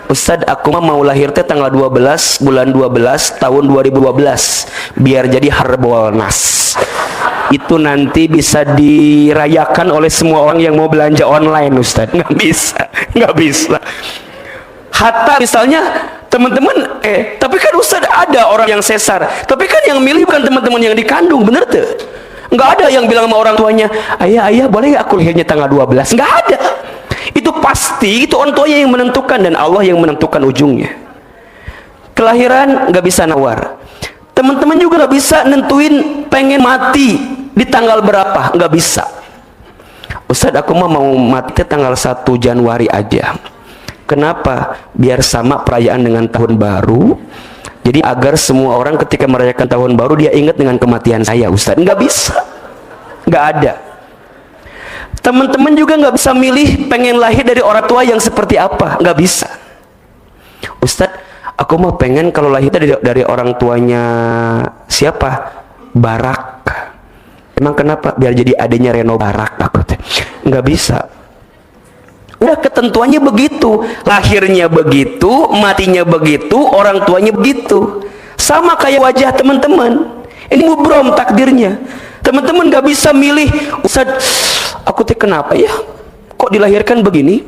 Ustadz, aku mau lahir teh tanggal 12 bulan 12 tahun 2012 biar jadi Harbolnas. Itu nanti bisa dirayakan oleh semua orang yang mau belanja online, Ustadz. Nggak bisa, nggak bisa. Hatta misalnya, teman-teman, tapi kan Ustadz ada orang yang sesar, tapi kan yang milih bukan teman-teman yang dikandung, bener tuh? Nggak ada yang bilang sama orang tuanya, ayah boleh nggak aku lahirnya tanggal 12? Nggak ada. Itu pasti, itu orang tuanya yang menentukan dan Allah yang menentukan ujungnya. Kelahiran nggak bisa nawar. Teman-teman juga nggak bisa nentuin pengen mati di tanggal berapa, nggak bisa. Ustadz, aku mau mati tanggal 1 Januari aja. Kenapa? Biar sama perayaan dengan tahun baru. Jadi agar semua orang ketika merayakan tahun baru dia ingat dengan kematian saya, Ustadz. Nggak bisa, nggak ada. Teman-teman juga nggak bisa milih pengen lahir dari orang tua yang seperti apa, nggak bisa. Ustadz, aku mau pengen kalau lahir dari orang tuanya siapa? Barak. Emang kenapa? Biar jadi adanya Reno Barak. Aku nggak bisa. Udah ketentuannya begitu, lahirnya begitu, matinya begitu, orang tuanya begitu. Sama kayak wajah teman-teman. Ini mubrom takdirnya. Teman-teman gak bisa milih, Ustadz, aku teh kenapa ya? Kok dilahirkan begini?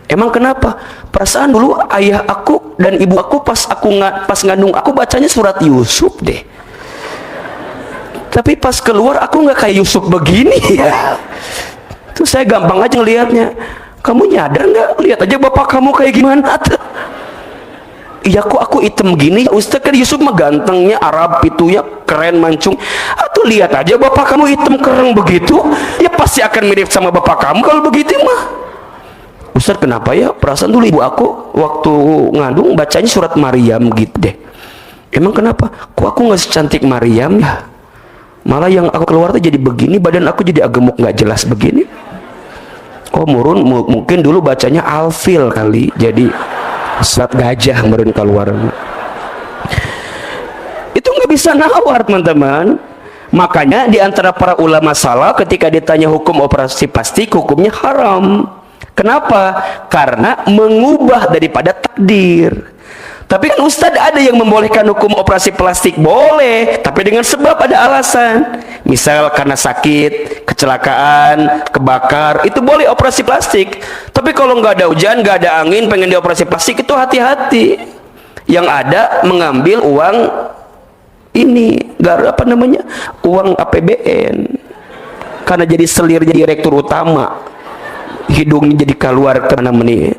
Emang kenapa? Perasaan dulu ayah aku dan ibu aku pas ngandung aku bacanya surat Yusuf deh. Tapi pas keluar aku nggak kayak Yusuf begini ya. Terus saya gampang aja ngelihatnya. Kamu nyadar nggak? Lihat aja bapak kamu kayak gimana tuh. Iya kok aku hitam gini? Ustaz, kan Yusuf mah gantengnya Arab itu ya, keren mancung. Atau lihat aja bapak kamu hitam kereng begitu. Ya pasti akan mirip sama bapak kamu kalau begitu mah. Ustaz, kenapa ya? Perasaan dulu ibu aku waktu ngandung bacanya surat Maryam gitu deh. Emang kenapa? Kok aku nggak secantik Maryam ya? Malah yang aku keluar tuh jadi begini, badan aku jadi agak gemuk nggak jelas begini. Oh mungkin dulu bacanya Alfil kali, jadi surat gajah meren keluar. Itu nggak bisa nawar teman-teman. Makanya di antara para ulama salah ketika ditanya hukum operasi plastik, hukumnya haram. Kenapa? Karena mengubah daripada takdir. Tapi kan Ustadz ada yang membolehkan hukum operasi plastik, boleh, tapi dengan sebab ada alasan. Misal karena sakit, kecelakaan, kebakar, itu boleh operasi plastik. Tapi kalau nggak ada hujan, nggak ada angin, pengen dioperasi plastik, itu hati-hati. Yang ada mengambil uang ini, uang APBN. Karena jadi selir, jadi direktur utama. Hidungnya jadi keluar kemana mana.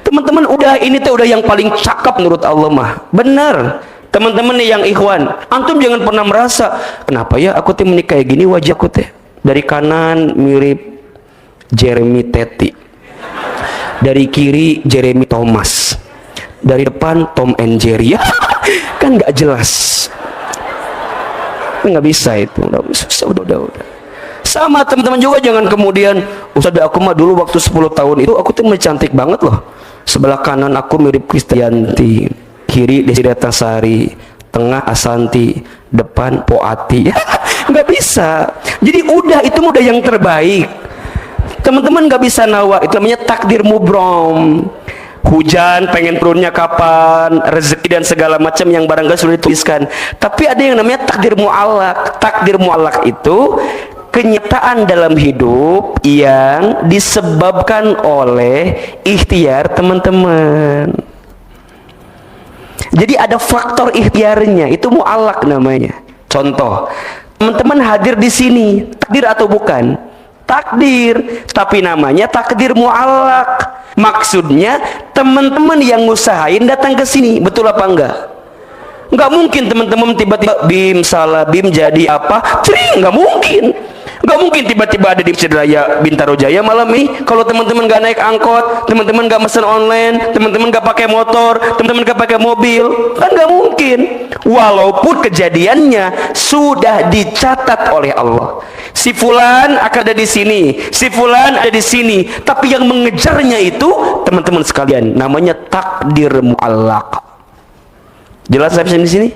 Teman-teman, udah ini tuh udah yang paling cakep menurut Allah mah. Benar. Teman-teman nih yang ikhwan, antum jangan pernah merasa kenapa ya aku teh menikah kayak gini wajahku teh. Dari kanan mirip Jeremy Teti. Dari kiri Jeremy Thomas. Dari depan Tom and Jerry. Kan nggak jelas. Nggak bisa itu. Udah. Sama teman-teman juga, jangan kemudian Ustaz, aku mah dulu waktu 10 tahun itu aku tuh cantik banget loh. Sebelah kanan aku mirip Kristianti, kiri Desi Sari, tengah Asanti, depan Poati. Nggak bisa. Jadi udah, itu udah yang terbaik. Teman-teman nggak bisa nawar, itu namanya takdir mubrom. hujan pengen turunnya kapan, rezeki dan segala macam yang barangkali sudah dituliskan. Tapi ada yang namanya takdir mu'allaq. Takdir mu'allaq itu kenyataan dalam hidup yang disebabkan oleh ikhtiar teman-teman. Jadi ada faktor ikhtiarnya, itu mu'allaq namanya. Contoh, teman-teman hadir di sini, takdir atau bukan? Takdir, tapi namanya takdir mu'allaq. Maksudnya teman-teman yang ngusahain datang ke sini, betul apa enggak? Enggak mungkin teman-teman tiba-tiba bim salah bim jadi apa? Cering, enggak mungkin. Enggak mungkin tiba-tiba ada di Masjid Raya Bintaro Jaya malam ini kalau teman-teman enggak naik angkot, teman-teman enggak mesen online, teman-teman enggak pakai motor, teman-teman enggak pakai mobil. Kan enggak mungkin. Walaupun kejadiannya sudah dicatat oleh Allah. Si fulan akan ada di sini, si fulan ada di sini, tapi yang mengejarnya itu teman-teman sekalian, namanya takdir mu'allaq. Jelas sampai di sini?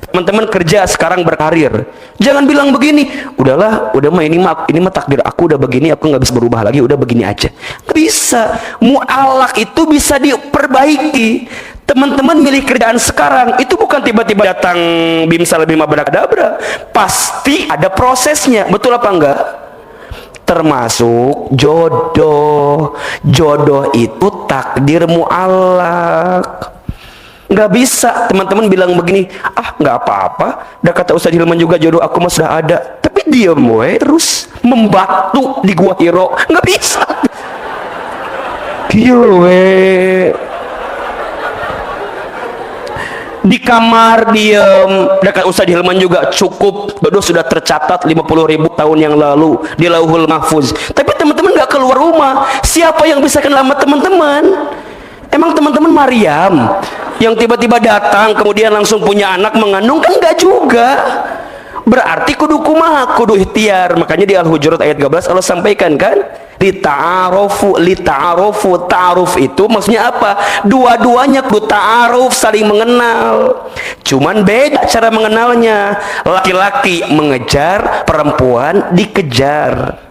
Teman-teman kerja sekarang berkarir, jangan bilang begini, udahlah, udah mah ini mah takdir aku udah begini, aku nggak bisa berubah lagi, udah begini aja. Nggak bisa. Mu'allaq itu bisa diperbaiki. Teman-teman milih kerjaan sekarang itu bukan tiba-tiba datang bim salah bim abrakadabra, pasti ada prosesnya, betul apa enggak? Termasuk jodoh. Jodoh itu takdir mu'allaq. Nggak bisa teman-teman bilang begini, ah nggak apa-apa, udah kata Ustaz Hilman juga jodoh aku mah sudah ada, tapi diam we terus membatu di Gua Hiro. Nggak bisa. Iya we, di kamar diem, udah kata Ustaz Hilman juga cukup, jodoh sudah tercatat 50.000 tahun yang lalu di Lauhul Mahfuz, tapi teman-teman nggak keluar rumah. Siapa yang bisa kenal sama teman-teman? Emang teman-teman Maryam yang tiba-tiba datang kemudian langsung punya anak mengandung? Kan enggak juga. Berarti kudu kumaha, kudu ikhtiar. Makanya di Al-Hujurat ayat 13 Allah sampaikan kan, lita'arufu. Ta'aruf itu maksudnya apa? Dua-duanya kudu ta'aruf, saling mengenal. Cuman beda cara mengenalnya. Laki-laki mengejar, perempuan dikejar.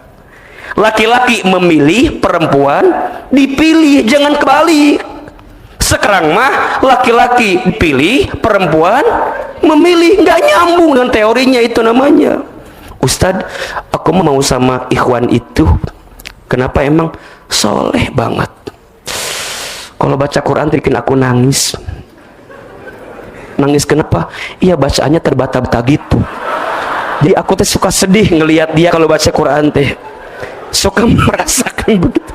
Laki-laki memilih, perempuan dipilih. Jangan kebalik. Sekarang mah laki-laki dipilih, perempuan memilih. Nggak nyambung dengan teorinya itu namanya. Ustadz, aku mau sama ikhwan itu. Kenapa? Emang soleh banget. Kalau baca Quran bikin aku nangis. Nangis kenapa? Iya, bacaannya terbata-bata gitu. Jadi aku tuh suka sedih ngelihat dia kalau baca Quran teh. Suka merasakan begitu.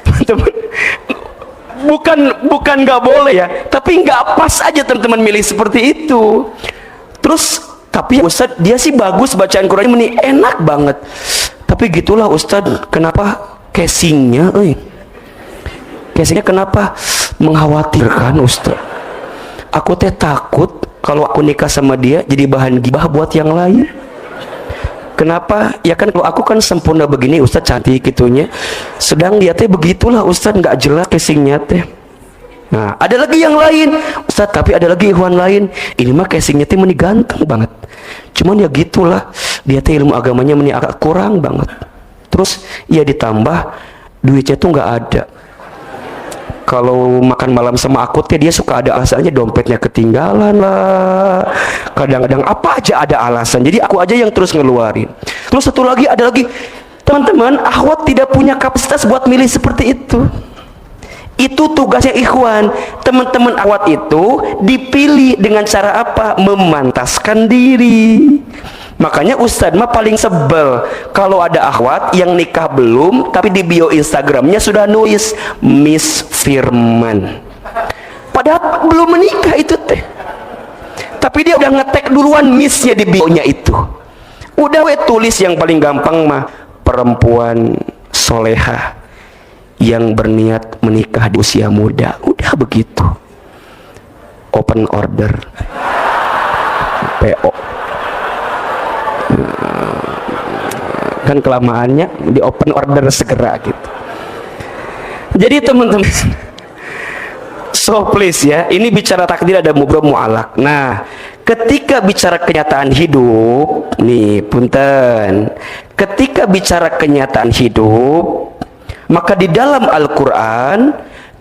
Teman-teman, bukan nggak boleh ya, tapi nggak pas aja teman-teman milih seperti itu. Terus tapi Ustadz, dia sih bagus bacaan Qurannya, ini enak banget, tapi gitulah Ustadz, kenapa casingnya kenapa mengkhawatirkan Ustadz? Aku teh takut kalau aku nikah sama dia jadi bahan gibah buat yang lain. Kenapa? Ya kan kalau aku kan sempurna begini Ustadz, cantik gitunya, sedang dia teh begitulah Ustadz, nggak jelas casingnya teh. Nah ada lagi yang lain Ustadz, tapi ada lagi ikhwan lain, ini mah casingnya teh meni ganteng banget, cuman ya gitulah dia teh ilmu agamanya meni agak kurang banget. Terus ya ditambah duitnya tuh nggak ada. Kalau makan malam sama aku teh dia suka ada alasannya, dompetnya ketinggalan lah, kadang-kadang apa aja ada alasan, jadi aku aja yang terus ngeluarin. Terus satu lagi, ada lagi teman-teman, akhwat tidak punya kapasitas buat milih seperti itu. Itu tugasnya ikhwan. Teman-teman akhwat itu dipilih dengan cara apa? Memantaskan diri. Makanya Ustadz mah paling sebel kalau ada akhwat yang nikah belum, tapi di bio Instagramnya sudah nulis Miss Firman, padahal belum menikah itu teh, tapi dia udah ngetek duluan Missnya di bionya itu. Udah we tulis yang paling gampang mah, perempuan soleha yang berniat menikah di usia muda. Udah begitu, open order PO. Kan kelamaannya di open order segera gitu. Jadi teman-teman, so please ya, ini bicara takdir ada mubrom mu'allaq. Nah ketika bicara kenyataan hidup nih, punten, ketika bicara kenyataan hidup, maka di dalam Al-Quran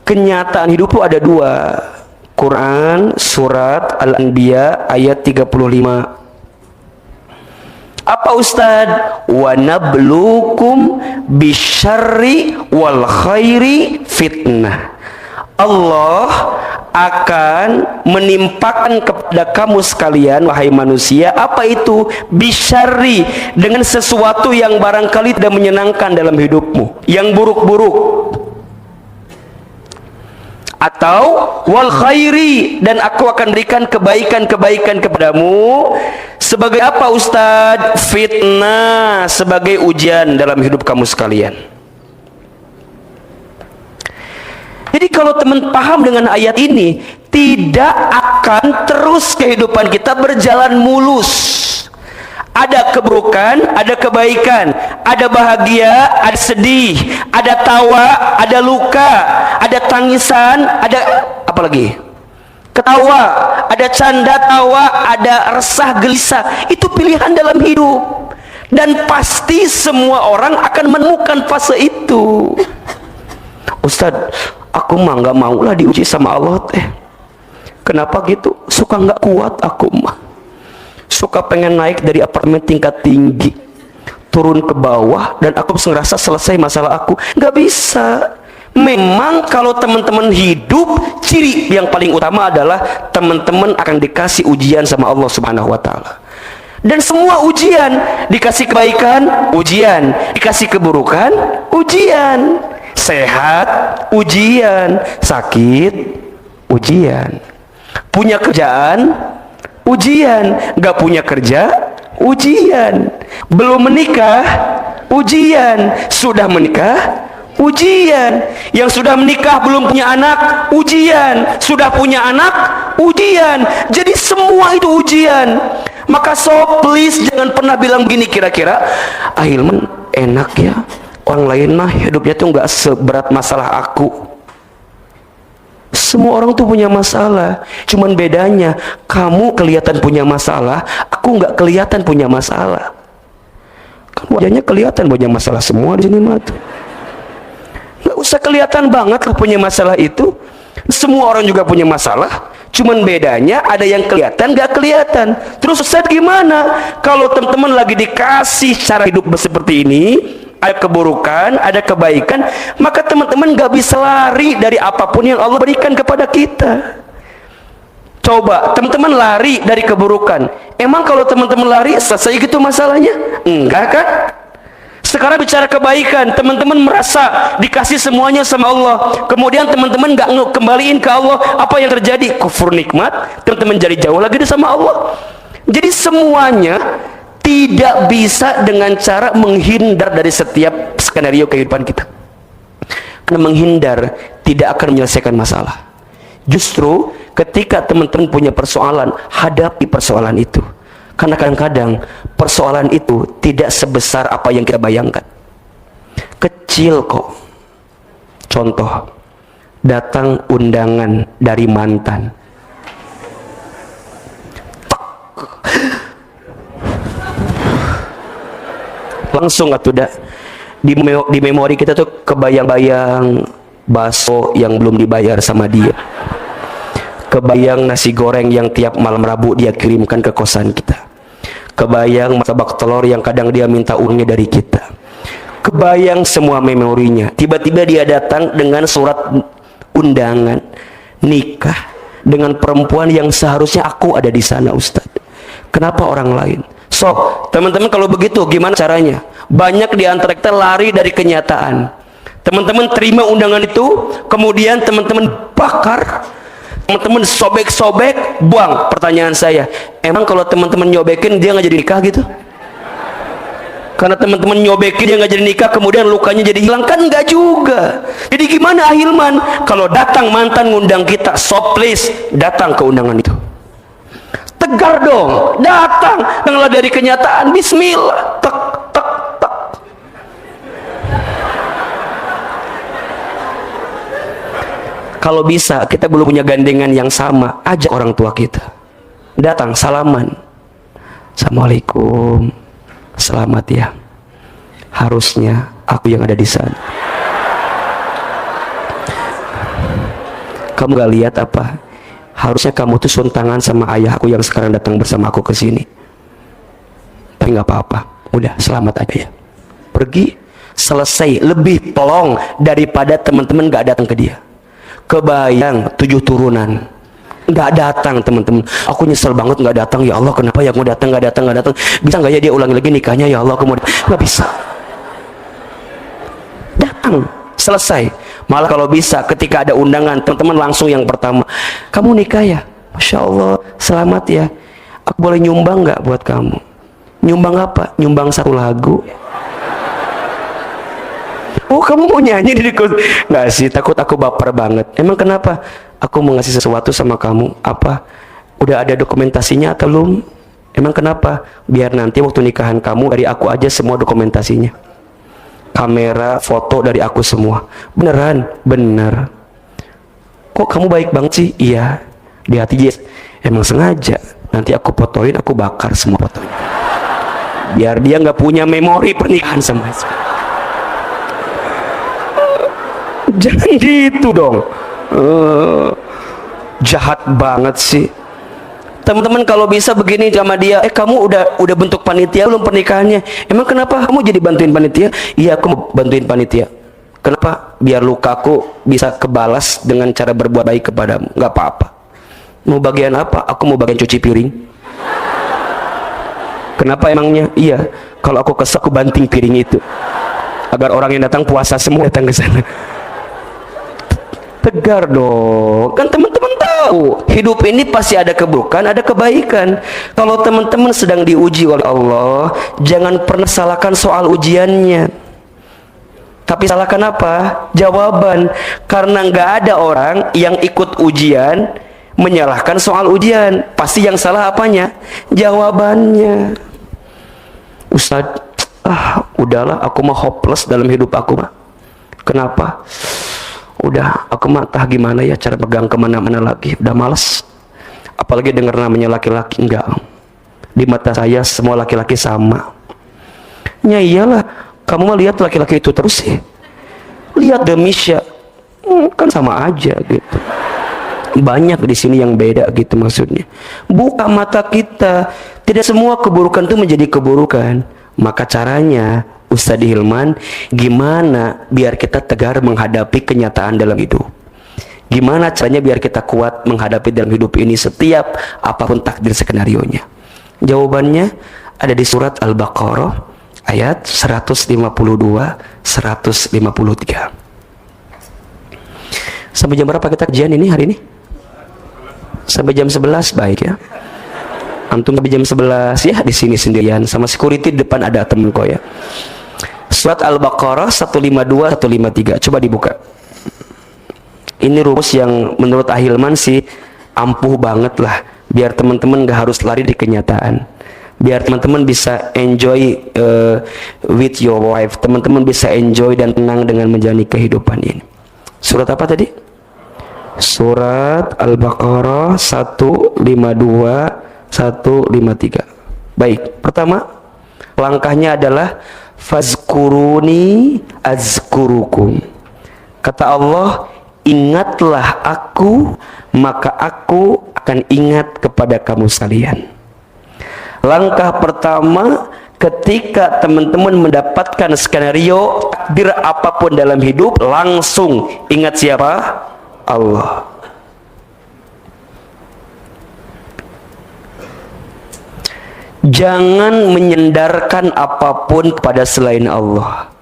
kenyataan hidup itu ada dua. Quran surat Al-Anbiya ayat 35. Apa Ustaz? Wa nabluukum bisyarri wal khairi fitnah. Allah akan menimpakan kepada kamu sekalian, wahai manusia, apa itu? Bisyarri, dengan sesuatu yang barangkali tidak menyenangkan dalam hidupmu, yang buruk-buruk. Atau wal khairi, dan aku akan berikan kebaikan-kebaikan kepadamu. Sebagai apa Ustaz? Fitnah, sebagai ujian dalam hidup kamu sekalian. Jadi kalau teman paham dengan ayat ini, tidak akan terus kehidupan kita berjalan mulus. Ada keburukan, ada kebaikan, ada bahagia, ada sedih, ada tawa, ada luka, ada tangisan, ada apa lagi? Ketawa, ada canda tawa, ada resah gelisah. Itu pilihan dalam hidup. Dan pasti semua orang akan menemukan fase itu. Ustadz, aku mah nggak maulah diuji sama Allah teh. Kenapa gitu? Suka nggak kuat aku mah. Suka pengen naik dari apartemen tingkat tinggi, turun ke bawah, dan aku ngerasa selesai masalah aku. Nggak bisa. Memang kalau teman-teman hidup, ciri yang paling utama adalah teman-teman akan dikasih ujian sama Allah Subhanahu wa Ta'ala. Dan semua ujian, dikasih kebaikan, ujian, dikasih keburukan, ujian. Sehat, ujian. Sakit, ujian. Punya kerjaan, ujian. Gak punya kerja, ujian. Belum menikah, ujian. Sudah menikah, ujian. Yang sudah menikah belum punya anak, ujian. Sudah punya anak, ujian. Jadi semua itu ujian. Maka so please jangan pernah bilang begini, kira-kira Hilman enak ya, orang lain mah hidupnya tuh nggak seberat masalah aku. Semua orang tuh punya masalah, cuman bedanya kamu kelihatan punya masalah, aku nggak kelihatan punya masalah. Kan wajahnya kelihatan punya masalah semua di sini mah. Nggak usah kelihatan banget lah punya masalah itu. Semua orang juga punya masalah, cuman bedanya ada yang kelihatan nggak kelihatan. Terus Ustaz gimana kalau teman-teman lagi dikasih cara hidup seperti ini? Ada keburukan, ada kebaikan, maka teman-teman gak bisa lari dari apapun yang Allah berikan kepada kita. Coba teman-teman lari dari keburukan, emang kalau teman-teman lari selesai gitu masalahnya? Enggak kan? Sekarang bicara kebaikan, teman-teman merasa dikasih semuanya sama Allah, kemudian teman-teman gak kembaliin ke Allah, apa yang terjadi? Kufur nikmat, teman-teman jadi jauh lagi sama Allah. Jadi semuanya tidak bisa dengan cara menghindar dari setiap skenario kehidupan kita. Karena menghindar tidak akan menyelesaikan masalah. Justru ketika teman-teman punya persoalan, hadapi persoalan itu. Karena kadang-kadang persoalan itu tidak sebesar apa yang kita bayangkan. Kecil kok. Contoh, datang undangan dari mantan. Langsung atau tidak di memori kita tuh kebayang-bayang bakso yang belum dibayar sama dia, kebayang nasi goreng yang tiap malam Rabu dia kirimkan ke kosan kita, kebayang martabak telur yang kadang dia minta uangnya dari kita, kebayang semua memorinya. Tiba-tiba dia datang dengan surat undangan nikah dengan perempuan yang seharusnya aku ada di sana. Ustadz, kenapa orang lain? So, teman-teman kalau begitu gimana caranya? Banyak di antara kita lari dari kenyataan. Teman-teman terima undangan itu, kemudian teman-teman bakar, teman-teman sobek-sobek, buang. Pertanyaan saya, emang kalau teman-teman nyobekin dia nggak jadi nikah gitu? Karena teman-teman nyobekin dia nggak jadi nikah, kemudian lukanya jadi hilang, kan nggak juga. Jadi gimana Hilman? Kalau datang mantan ngundang kita, so please datang ke undangan itu. Tegar dong, datang, janganlah dari kenyataan. Bismillah, tek tek tek. Kalau bisa kita belum punya gandengan yang sama, ajak orang tua kita, datang salaman, assalamualaikum, selamat ya, harusnya aku yang ada di sana. Kamu gak lihat apa? Harusnya kamu tuh suntangan sama ayah aku yang sekarang datang bersama aku ke sini. Tapi nggak apa-apa, udah selamat aja ya. Pergi, selesai, lebih pelong daripada teman-teman gak datang ke dia. Kebayang 7 turunan nggak datang teman-teman. Aku nyesel banget nggak datang, ya Allah kenapa ya mau datang nggak datang. Bisa nggak ya dia ulangi lagi nikahnya, ya Allah aku mau. Nggak bisa. Datang, selesai. Malah kalau bisa ketika ada undangan teman-teman langsung yang pertama, kamu nikah ya, Masya Allah selamat ya, aku boleh nyumbang nggak buat kamu? Nyumbang apa? Nyumbang 1 lagu. Oh kamu mau nyanyi di kursi? Nggak sih, takut aku baper banget. Emang kenapa? Aku mau ngasih sesuatu sama kamu. Apa? Udah ada dokumentasinya atau belum? Emang kenapa? Biar nanti waktu nikahan kamu dari aku aja semua dokumentasinya. Kamera, foto dari aku semua. Beneran? Bener. Kok kamu baik banget sih? Iya. Di hati yes. Emang sengaja. Nanti aku fotoin, aku bakar semua fotonya. Biar dia nggak punya memori pernikahan sama saya. Jangan gitu dong. Jahat banget sih teman-teman. Kalau bisa begini sama dia, kamu udah bentuk panitia belum pernikahannya? Emang kenapa kamu jadi bantuin panitia? Iya aku mau bantuin panitia. Kenapa? Biar lukaku bisa kebalas dengan cara berbuat baik kepadamu. Nggak apa-apa. Mau bagian apa? Aku mau bagian cuci piring. Kenapa emangnya? Iya, kalau aku kesel aku banting piring itu agar orang yang datang puasa semua datang ke sana. Tegar dong, kan teman-teman tahu hidup ini pasti ada keburukan, ada kebaikan. Kalau teman-teman sedang diuji oleh Allah, jangan pernah salahkan soal ujiannya, tapi salahkan apa? Jawaban. Karena nggak ada orang yang ikut ujian menyalahkan soal ujian, pasti yang salah apanya? Jawabannya. Ustadz, udahlah aku mah hopeless dalam hidup aku mah. Kenapa? Udah aku mah entah gimana ya cara pegang kemana-mana lagi, udah males. Apalagi dengar namanya laki-laki. Enggak, di mata saya semua laki-laki sama. Ya iyalah, kamu mah lihat laki-laki itu terus sih. Lihat Demisha, kan sama aja gitu. Banyak di sini yang beda gitu maksudnya. Buka mata kita, tidak semua keburukan itu menjadi keburukan. Maka caranya Ustadz Hilman, gimana biar kita tegar menghadapi kenyataan dalam hidup? Gimana caranya biar kita kuat menghadapi dalam hidup ini setiap apapun takdir skenarionya? Jawabannya ada di surat Al-Baqarah ayat 152 153. Sampai jam berapa kita kajian ini hari ini? Sampai jam 11, baik ya. Antum sampai jam 11 ya di sini sendirian, sama security di depan ada temen kok ya. Surat Al-Baqarah 152 153. Coba dibuka. Ini rumus yang menurut Ahilman sih ampuh banget lah, biar teman-teman gak harus lari di kenyataan, biar teman-teman bisa enjoy with your wife, teman-teman bisa enjoy dan tenang dengan menjalani kehidupan ini. Surat apa tadi? Surat Al-Baqarah 152 153. Baik, pertama langkahnya adalah fazkuruni azkurukum. Kata Allah, ingatlah aku, maka aku akan ingat kepada kamu sekalian. Langkah pertama, ketika teman-teman mendapatkan skenario takdir apapun dalam hidup, langsung ingat siapa? Allah. Jangan menyandarkan apapun kepada selain Allah.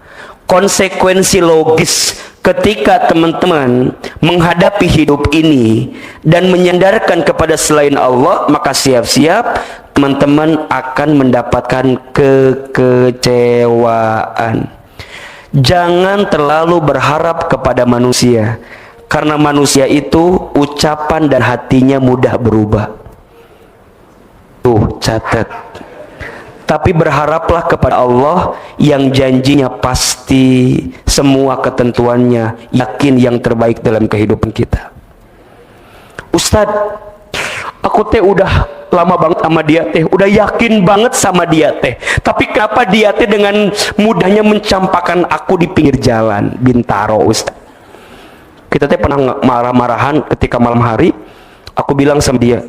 Konsekuensi logis ketika teman-teman menghadapi hidup ini dan menyandarkan kepada selain Allah, maka siap-siap teman-teman akan mendapatkan kekecewaan. Jangan terlalu berharap kepada manusia, karena manusia itu ucapan dan hatinya mudah berubah. Tuh, catat. Tapi berharaplah kepada Allah yang janjinya pasti, semua ketentuannya yakin yang terbaik dalam kehidupan kita. Ustadz, aku teh udah lama banget sama dia teh, udah yakin banget sama dia teh, tapi kenapa dia teh dengan mudahnya mencampakkan aku di pinggir jalan? Bintaro Ustadz. Kita teh pernah marah-marahan ketika malam hari. Aku bilang sama dia,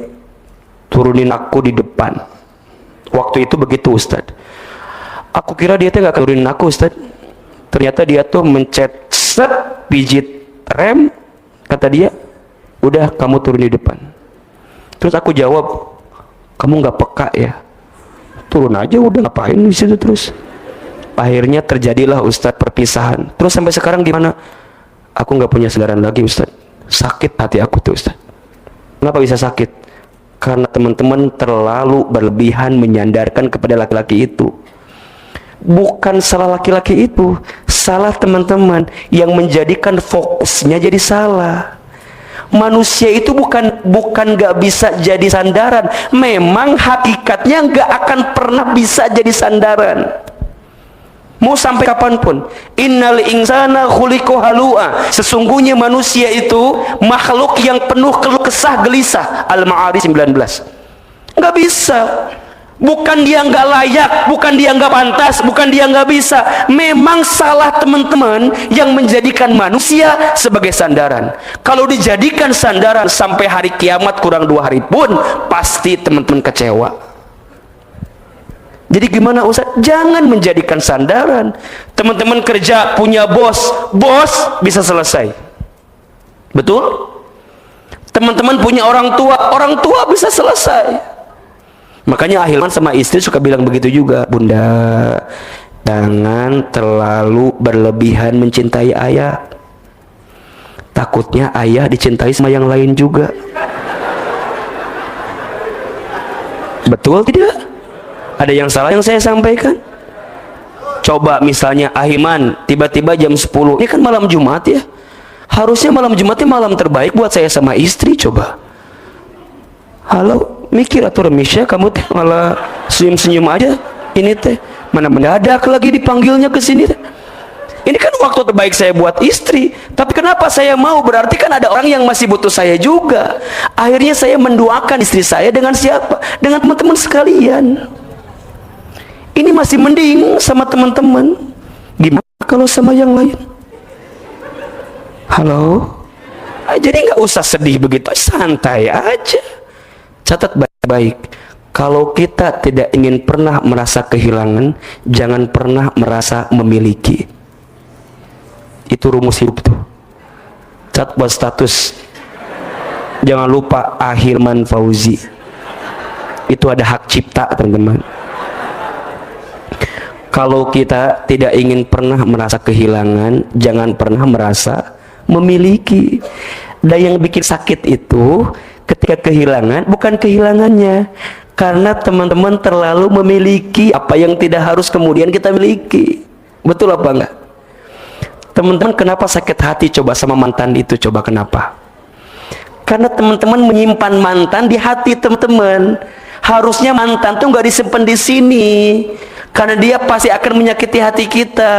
turunin aku di depan. Waktu itu begitu Ustadz. Aku kira dia teh gak turunin aku Ustadz. Ternyata dia tuh mencet set, pijit rem. Kata dia, udah kamu turun di depan. Terus aku jawab, kamu gak peka ya? Turun aja udah, ngapain di situ terus? Akhirnya terjadilah Ustadz perpisahan. Terus sampai sekarang gimana? Aku nggak punya saudaraan lagi Ustadz. Sakit hati aku tuh Ustadz. Kenapa bisa sakit? Karena teman-teman terlalu berlebihan menyandarkan kepada laki-laki itu. Bukan salah laki-laki itu, salah teman-teman yang menjadikan fokusnya jadi salah. Manusia itu bukan nggak bisa jadi sandaran. Memang hakikatnya nggak akan pernah bisa jadi sandaran. Mau sampai kapanpun. Innal insana khuliqa halu'a. Sesungguhnya manusia itu makhluk yang penuh keluh kesah gelisah. Al-Ma'arij 19. Nggak bisa. Bukan dia nggak layak, bukan dia nggak pantas, bukan dia nggak bisa. Memang salah teman-teman yang menjadikan manusia sebagai sandaran. Kalau dijadikan sandaran sampai hari kiamat kurang 2 hari pun pasti teman-teman kecewa. Jadi gimana Ustaz? Jangan menjadikan sandaran. Teman-teman kerja punya bos bisa selesai. Betul? Teman-teman punya orang tua bisa selesai. Makanya Ahilman sama istri suka bilang begitu juga. Bunda, jangan terlalu berlebihan mencintai ayah. Takutnya ayah dicintai sama yang lain juga. Betul tidak? Ada yang salah yang saya sampaikan? Coba misalnya Ahiman tiba-tiba jam 10, ini kan malam Jumat ya, harusnya malam Jumatnya malam terbaik buat saya sama istri. Coba halo, mikir atau remisnya kamu teh malah senyum-senyum aja. Ini teh mana mendadak lagi dipanggilnya ke sini teh. Ini kan waktu terbaik saya buat istri, tapi kenapa saya mau? Berarti kan ada orang yang masih butuh saya juga. Akhirnya saya mendoakan istri saya dengan siapa? Dengan teman-teman sekalian. Ini masih mending sama teman-teman. Gimana kalau sama yang lain? Halo? Jadi nggak usah sedih begitu, santai aja. Catat baik-baik. Kalau kita tidak ingin pernah merasa kehilangan, jangan pernah merasa memiliki. Itu rumus hidup tuh. Cat buat status. Jangan lupa Ahilman Fauzi. Itu ada hak cipta, teman-teman. Kalau kita tidak ingin pernah merasa kehilangan, jangan pernah merasa memiliki. Dan yang bikin sakit itu ketika kehilangan bukan kehilangannya, karena teman-teman terlalu memiliki apa yang tidak harus kemudian kita miliki. Betul apa enggak? Teman-teman kenapa sakit hati coba sama mantan itu? Coba kenapa? Karena teman-teman menyimpan mantan di hati teman-teman. Harusnya mantan tuh nggak disimpan di sini, karena dia pasti akan menyakiti hati kita.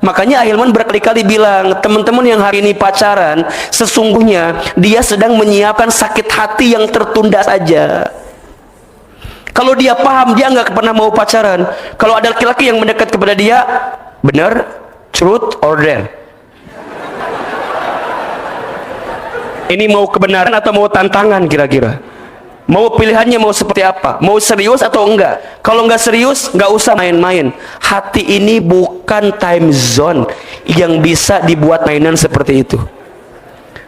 Makanya Ahilman berkali-kali bilang, teman-teman yang hari ini pacaran, sesungguhnya dia sedang menyiapkan sakit hati yang tertunda saja. Kalau dia paham, dia nggak pernah mau pacaran. Kalau ada laki-laki yang mendekat kepada dia, benar, truth or dare? Ini mau kebenaran atau mau tantangan kira-kira? Mau pilihannya mau seperti apa? Mau serius atau enggak? Kalau enggak serius, enggak usah main-main. Hati ini bukan time zone yang bisa dibuat mainan seperti itu.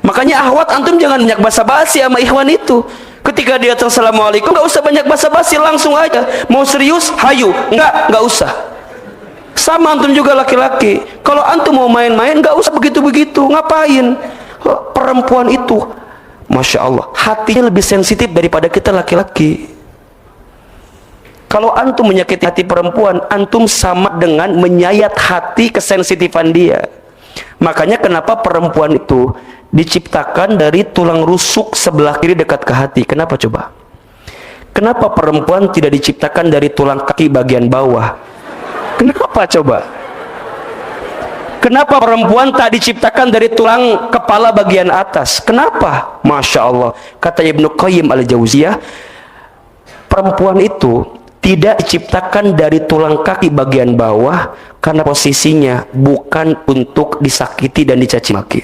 Makanya akhwat antum jangan banyak basa-basi sama ikhwan itu. Ketika dia assalamualaikum, enggak usah banyak basa-basi, langsung aja. Mau serius, hayu. Enggak usah. Sama antum juga laki-laki. Kalau antum mau main-main, enggak usah begitu-begitu. Ngapain? Perempuan itu, Masya Allah, hatinya lebih sensitif daripada kita laki-laki. Kalau antum menyakiti hati perempuan, antum sama dengan menyayat hati kesensitifan dia. Makanya kenapa perempuan itu diciptakan dari tulang rusuk sebelah kiri dekat ke hati? Kenapa coba? Kenapa perempuan tidak diciptakan dari tulang kaki bagian bawah? Kenapa coba? Kenapa perempuan tak diciptakan dari tulang kepala bagian atas? Kenapa? Masya Allah, kata Ibnu Qayyim al-Jauziyah, perempuan itu tidak diciptakan dari tulang kaki bagian bawah karena posisinya bukan untuk disakiti dan dicaci maki.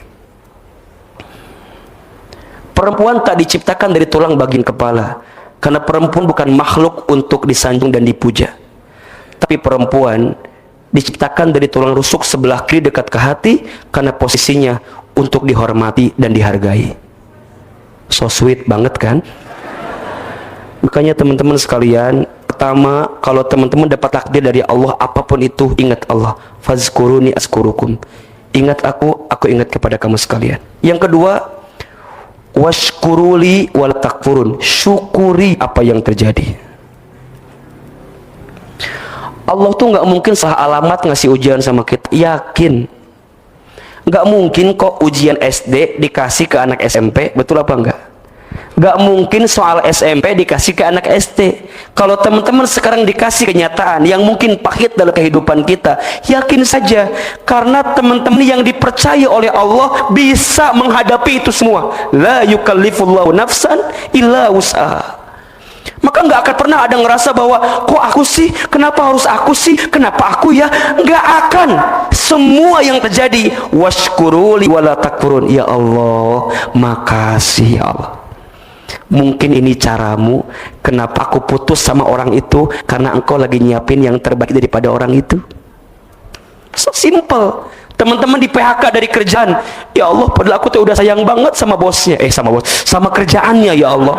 Perempuan tak diciptakan dari tulang bagian kepala, karena perempuan bukan makhluk untuk disanjung dan dipuja. Tapi perempuan diciptakan dari tulang rusuk sebelah kiri dekat ke hati, karena posisinya untuk dihormati dan dihargai. So sweet banget kan? Makanya teman-teman sekalian, pertama, kalau teman-teman dapat takdir dari Allah apapun itu, ingat Allah. Fazkuruni azkurukum. Ingat aku ingat kepada kamu sekalian. Yang kedua, washkuruli wala takfurun. Syukuri apa yang terjadi. Allah tuh nggak mungkin salah alamat ngasih ujian sama kita. Yakin. Nggak mungkin kok ujian SD dikasih ke anak SMP. Betul apa enggak? Nggak mungkin soal SMP dikasih ke anak SD. Kalau teman-teman sekarang dikasih kenyataan yang mungkin pahit dalam kehidupan kita, yakin saja, karena teman-teman yang dipercaya oleh Allah bisa menghadapi itu semua. La yukallifullahu nafsan illa wus'aha. Maka nggak akan pernah ada ngerasa bahwa kok aku sih, kenapa harus aku sih, kenapa aku ya. Nggak akan. Semua yang terjadi, washkuruli wala takfurun. Ya Allah, makasih ya Allah. Mungkin ini caramu, kenapa aku putus sama orang itu, karena engkau lagi nyiapin yang terbaik daripada orang itu. So simple. Teman-teman di PHK dari kerjaan, ya Allah, padahal aku tuh udah sayang banget sama bosnya, sama kerjaannya, ya Allah.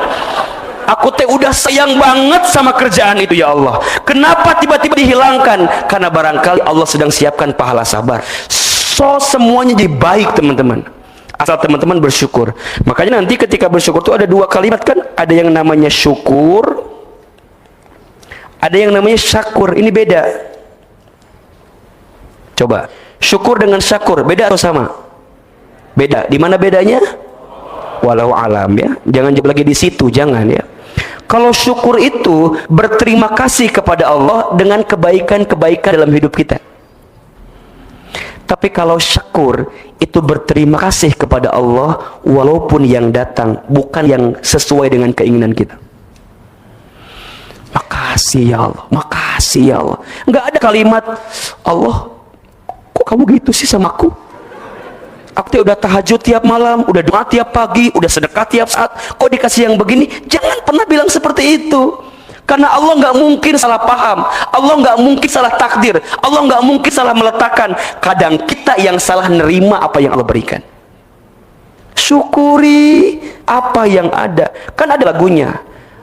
Aku teh udah sayang banget sama kerjaan itu, ya Allah. Kenapa tiba-tiba dihilangkan? Karena barangkali Allah sedang siapkan pahala sabar. So semuanya jadi baik, teman-teman. Asal teman-teman bersyukur. Makanya nanti ketika bersyukur itu ada dua kalimat kan? Ada yang namanya syukur, ada yang namanya syakur. Ini beda. Coba, syukur dengan syakur beda atau sama? Beda. Di mana bedanya? Walau alam ya. Jangan jawab lagi di situ, jangan ya. Kalau syukur itu berterima kasih kepada Allah dengan kebaikan-kebaikan dalam hidup kita. Tapi kalau syakur itu berterima kasih kepada Allah walaupun yang datang bukan yang sesuai dengan keinginan kita. Makasih ya Allah, makasih ya Allah. Nggak ada kalimat, Allah, kok kamu gitu sih sama aku? Aku udah tahajud tiap malam, udah doa tiap pagi, udah sedekah tiap saat, kok dikasih yang begini? Jangan pernah bilang seperti itu. Karena Allah nggak mungkin salah paham, Allah nggak mungkin salah takdir, Allah nggak mungkin salah meletakkan. Kadang kita yang salah nerima apa yang Allah berikan. Syukuri apa yang ada. Kan ada lagunya.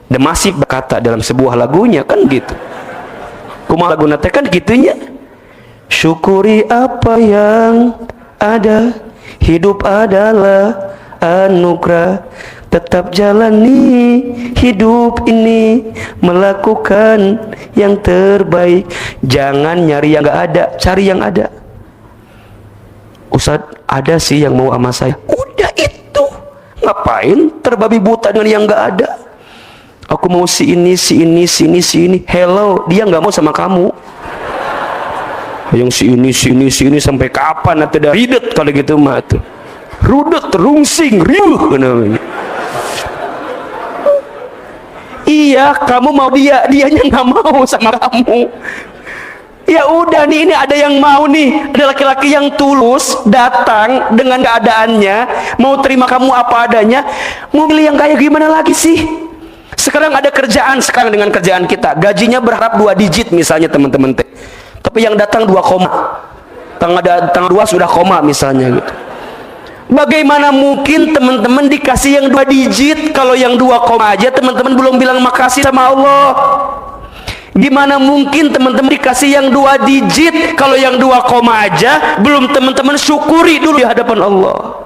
The Massive berkata dalam sebuah lagunya kan gitu. Kumaha lagu nate kan gitunya. Syukuri apa yang ada. Hidup adalah anugerah. Tetap jalani hidup ini, melakukan yang terbaik. Jangan nyari yang gak ada, cari yang ada. Ustadz, ada sih yang mau sama saya. Udah itu, ngapain terbabi buta dengan yang gak ada? Aku mau si ini, si ini, si ini, si ini. Hello, dia gak mau sama kamu. Yang si ini, si ini, si ini sampai kapan? Nanti dah ridet kalau gitu mah tuh. Rudet, rungsing, riuh namanya. Iya, kamu mau dia, dianya nggak mau sama kamu. Ya udah nih, ini ada yang mau nih, ada laki-laki yang tulus datang dengan keadaannya, mau terima kamu apa adanya, mau pilih yang kayak gimana lagi sih? Sekarang ada kerjaan, sekarang dengan kerjaan kita, gajinya berharap 2 digit misalnya teman-teman teh, tapi yang datang 2 koma, tanggal 2 sudah koma misalnya gitu. Bagaimana mungkin teman-teman dikasih yang 2 digit, kalau yang 2 koma aja teman-teman belum bilang makasih sama Allah? Gimana mungkin teman-teman dikasih yang 2 digit, kalau yang 2 koma aja belum teman-teman syukuri dulu di hadapan Allah?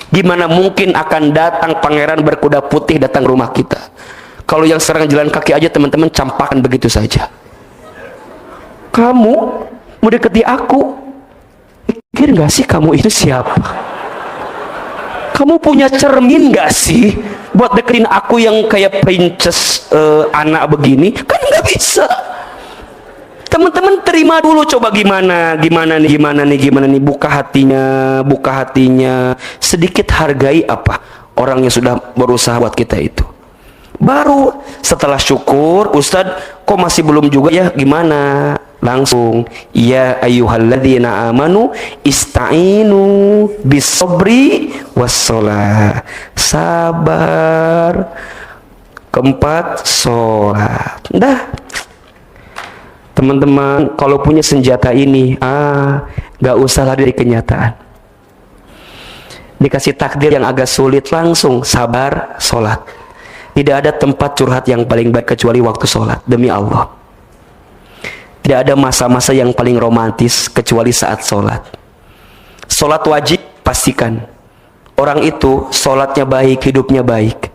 Gimana mungkin akan datang pangeran berkuda putih datang rumah kita, kalau yang sekarang jalan kaki aja teman-teman campakan begitu saja? Kamu mau deketi aku, pikir gak sih kamu itu siapa? Kamu punya cermin gak sih buat deketin aku yang kayak princess anak begini? Kan nggak bisa. Teman-teman terima dulu, coba gimana nih, buka hatinya, sedikit hargai apa orang yang sudah berusaha buat kita itu. Baru setelah syukur, Ustadz kok masih belum juga ya, gimana? langsung ya ayyuhalladzina amanu ista'inu bis-sabri was-shalah. Sabar. Keempat, sholat. Dah. Teman-teman, kalau punya senjata ini, gak usah lari dari kenyataan. Dikasih takdir yang agak sulit, langsung sabar, sholat. Tidak ada tempat curhat yang paling baik kecuali waktu sholat, demi Allah. Tidak ada masa-masa yang paling romantis kecuali saat sholat. Sholat wajib, pastikan orang itu sholatnya baik, hidupnya baik.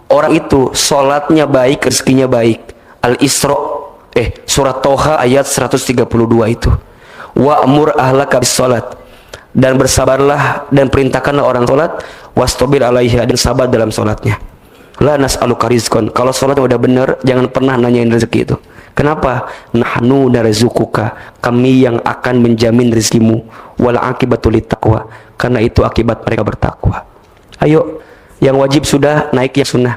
Orang itu sholatnya baik, rezekinya baik. Al-Isra, surat Toha ayat 132 itu. Wa'mur ahlaka bis sholat, dan bersabarlah dan perintahkanlah orang sholat, wastabir alaiha, dan sabar dalam sholatnya. La nas'aluka rizqan. Kalau sholatnya udah benar, jangan pernah nanyain rezeki itu. Kenapa? Nahnu narzuquka, kami yang akan menjamin rezekimu. Wal aqibatu littaqwa, karena itu akibat mereka bertakwa. Ayo, yang wajib sudah, naik yang sunnah,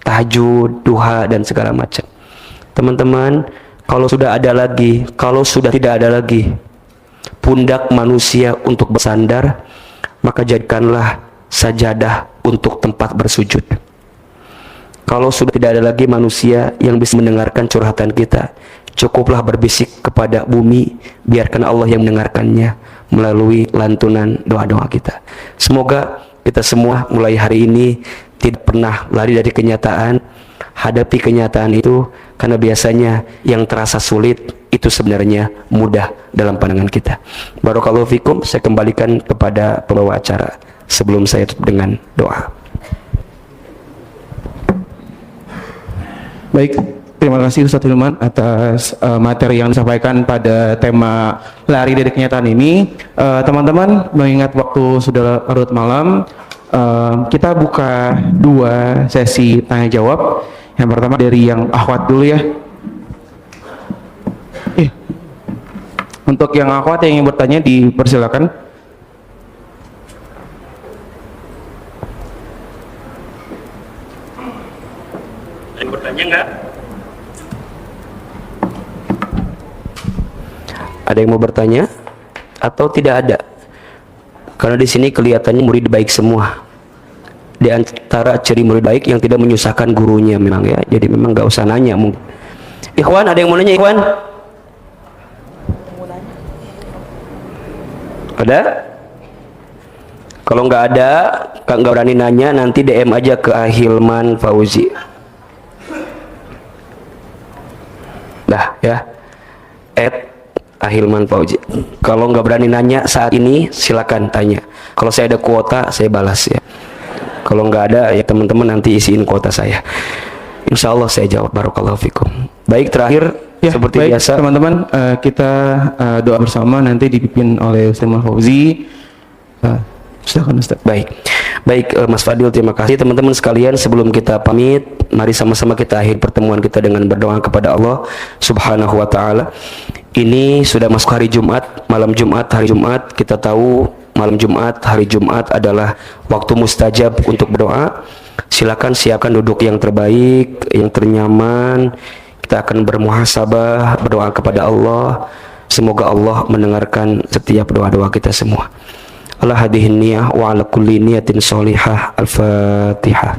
tahajud, duha, dan segala macam. Teman-teman, kalau sudah ada lagi, kalau sudah tidak ada lagi pundak manusia untuk bersandar, maka jadikanlah sajadah untuk tempat bersujud. Kalau sudah tidak ada lagi manusia yang bisa mendengarkan curhatan kita, cukuplah berbisik kepada bumi, biarkan Allah yang mendengarkannya melalui lantunan doa-doa kita. Semoga kita semua mulai hari ini tidak pernah lari dari kenyataan, hadapi kenyataan itu, karena biasanya yang terasa sulit itu sebenarnya mudah dalam pandangan kita. Barakallahu fikum. Saya kembalikan kepada pembawa acara sebelum saya tutup dengan doa. Baik, terima kasih Ustadz Hilman atas materi yang disampaikan pada tema lari dari kenyataan ini. Teman-teman, mengingat waktu sudah larut malam, kita buka dua sesi tanya jawab. Yang pertama dari yang akhwat dulu ya. Untuk yang akhwat yang ingin bertanya, dipersilakan. Ada bertanya enggak? Ada yang mau bertanya atau tidak ada? Karena di sini kelihatannya murid baik semua. Di antara ciri murid baik yang tidak menyusahkan gurunya memang ya. Jadi memang nggak usah nanya mungkin. Ikhwan, ada yang mau nanya Ikhwan? Ada? Kalau nggak ada, nggak berani nanya, nanti DM aja ke Ahilman Fauzi. Dah ya, Ahilman Fauzi. Kalau nggak berani nanya saat ini, silakan tanya. Kalau saya ada kuota, saya balas ya. Kalau nggak ada, ya teman-teman nanti isiin kuota saya. Insya Allah saya jawab. Barakallahu fikum. Baik, terakhir ya, seperti baik, biasa, teman-teman, kita doa bersama nanti dipimpin oleh Ustaz Fauzi. Silakan Ustaz. Baik, Mas Fadil, terima kasih. Teman-teman sekalian, sebelum kita pamit, mari sama-sama kita akhir pertemuan kita dengan berdoa kepada Allah Subhanahu wa Ta'ala. Ini sudah masuk hari Jumat, malam Jumat, hari Jumat. Kita tahu malam Jumat, hari Jumat adalah waktu mustajab untuk berdoa. Silakan siapkan duduk yang terbaik, yang ternyaman. Kita akan bermuhasabah, berdoa kepada Allah. Semoga Allah mendengarkan setiap doa-doa kita semua. Allah hadihin niyah wa ala kulli niyatin sholihah. Al-Fatihah.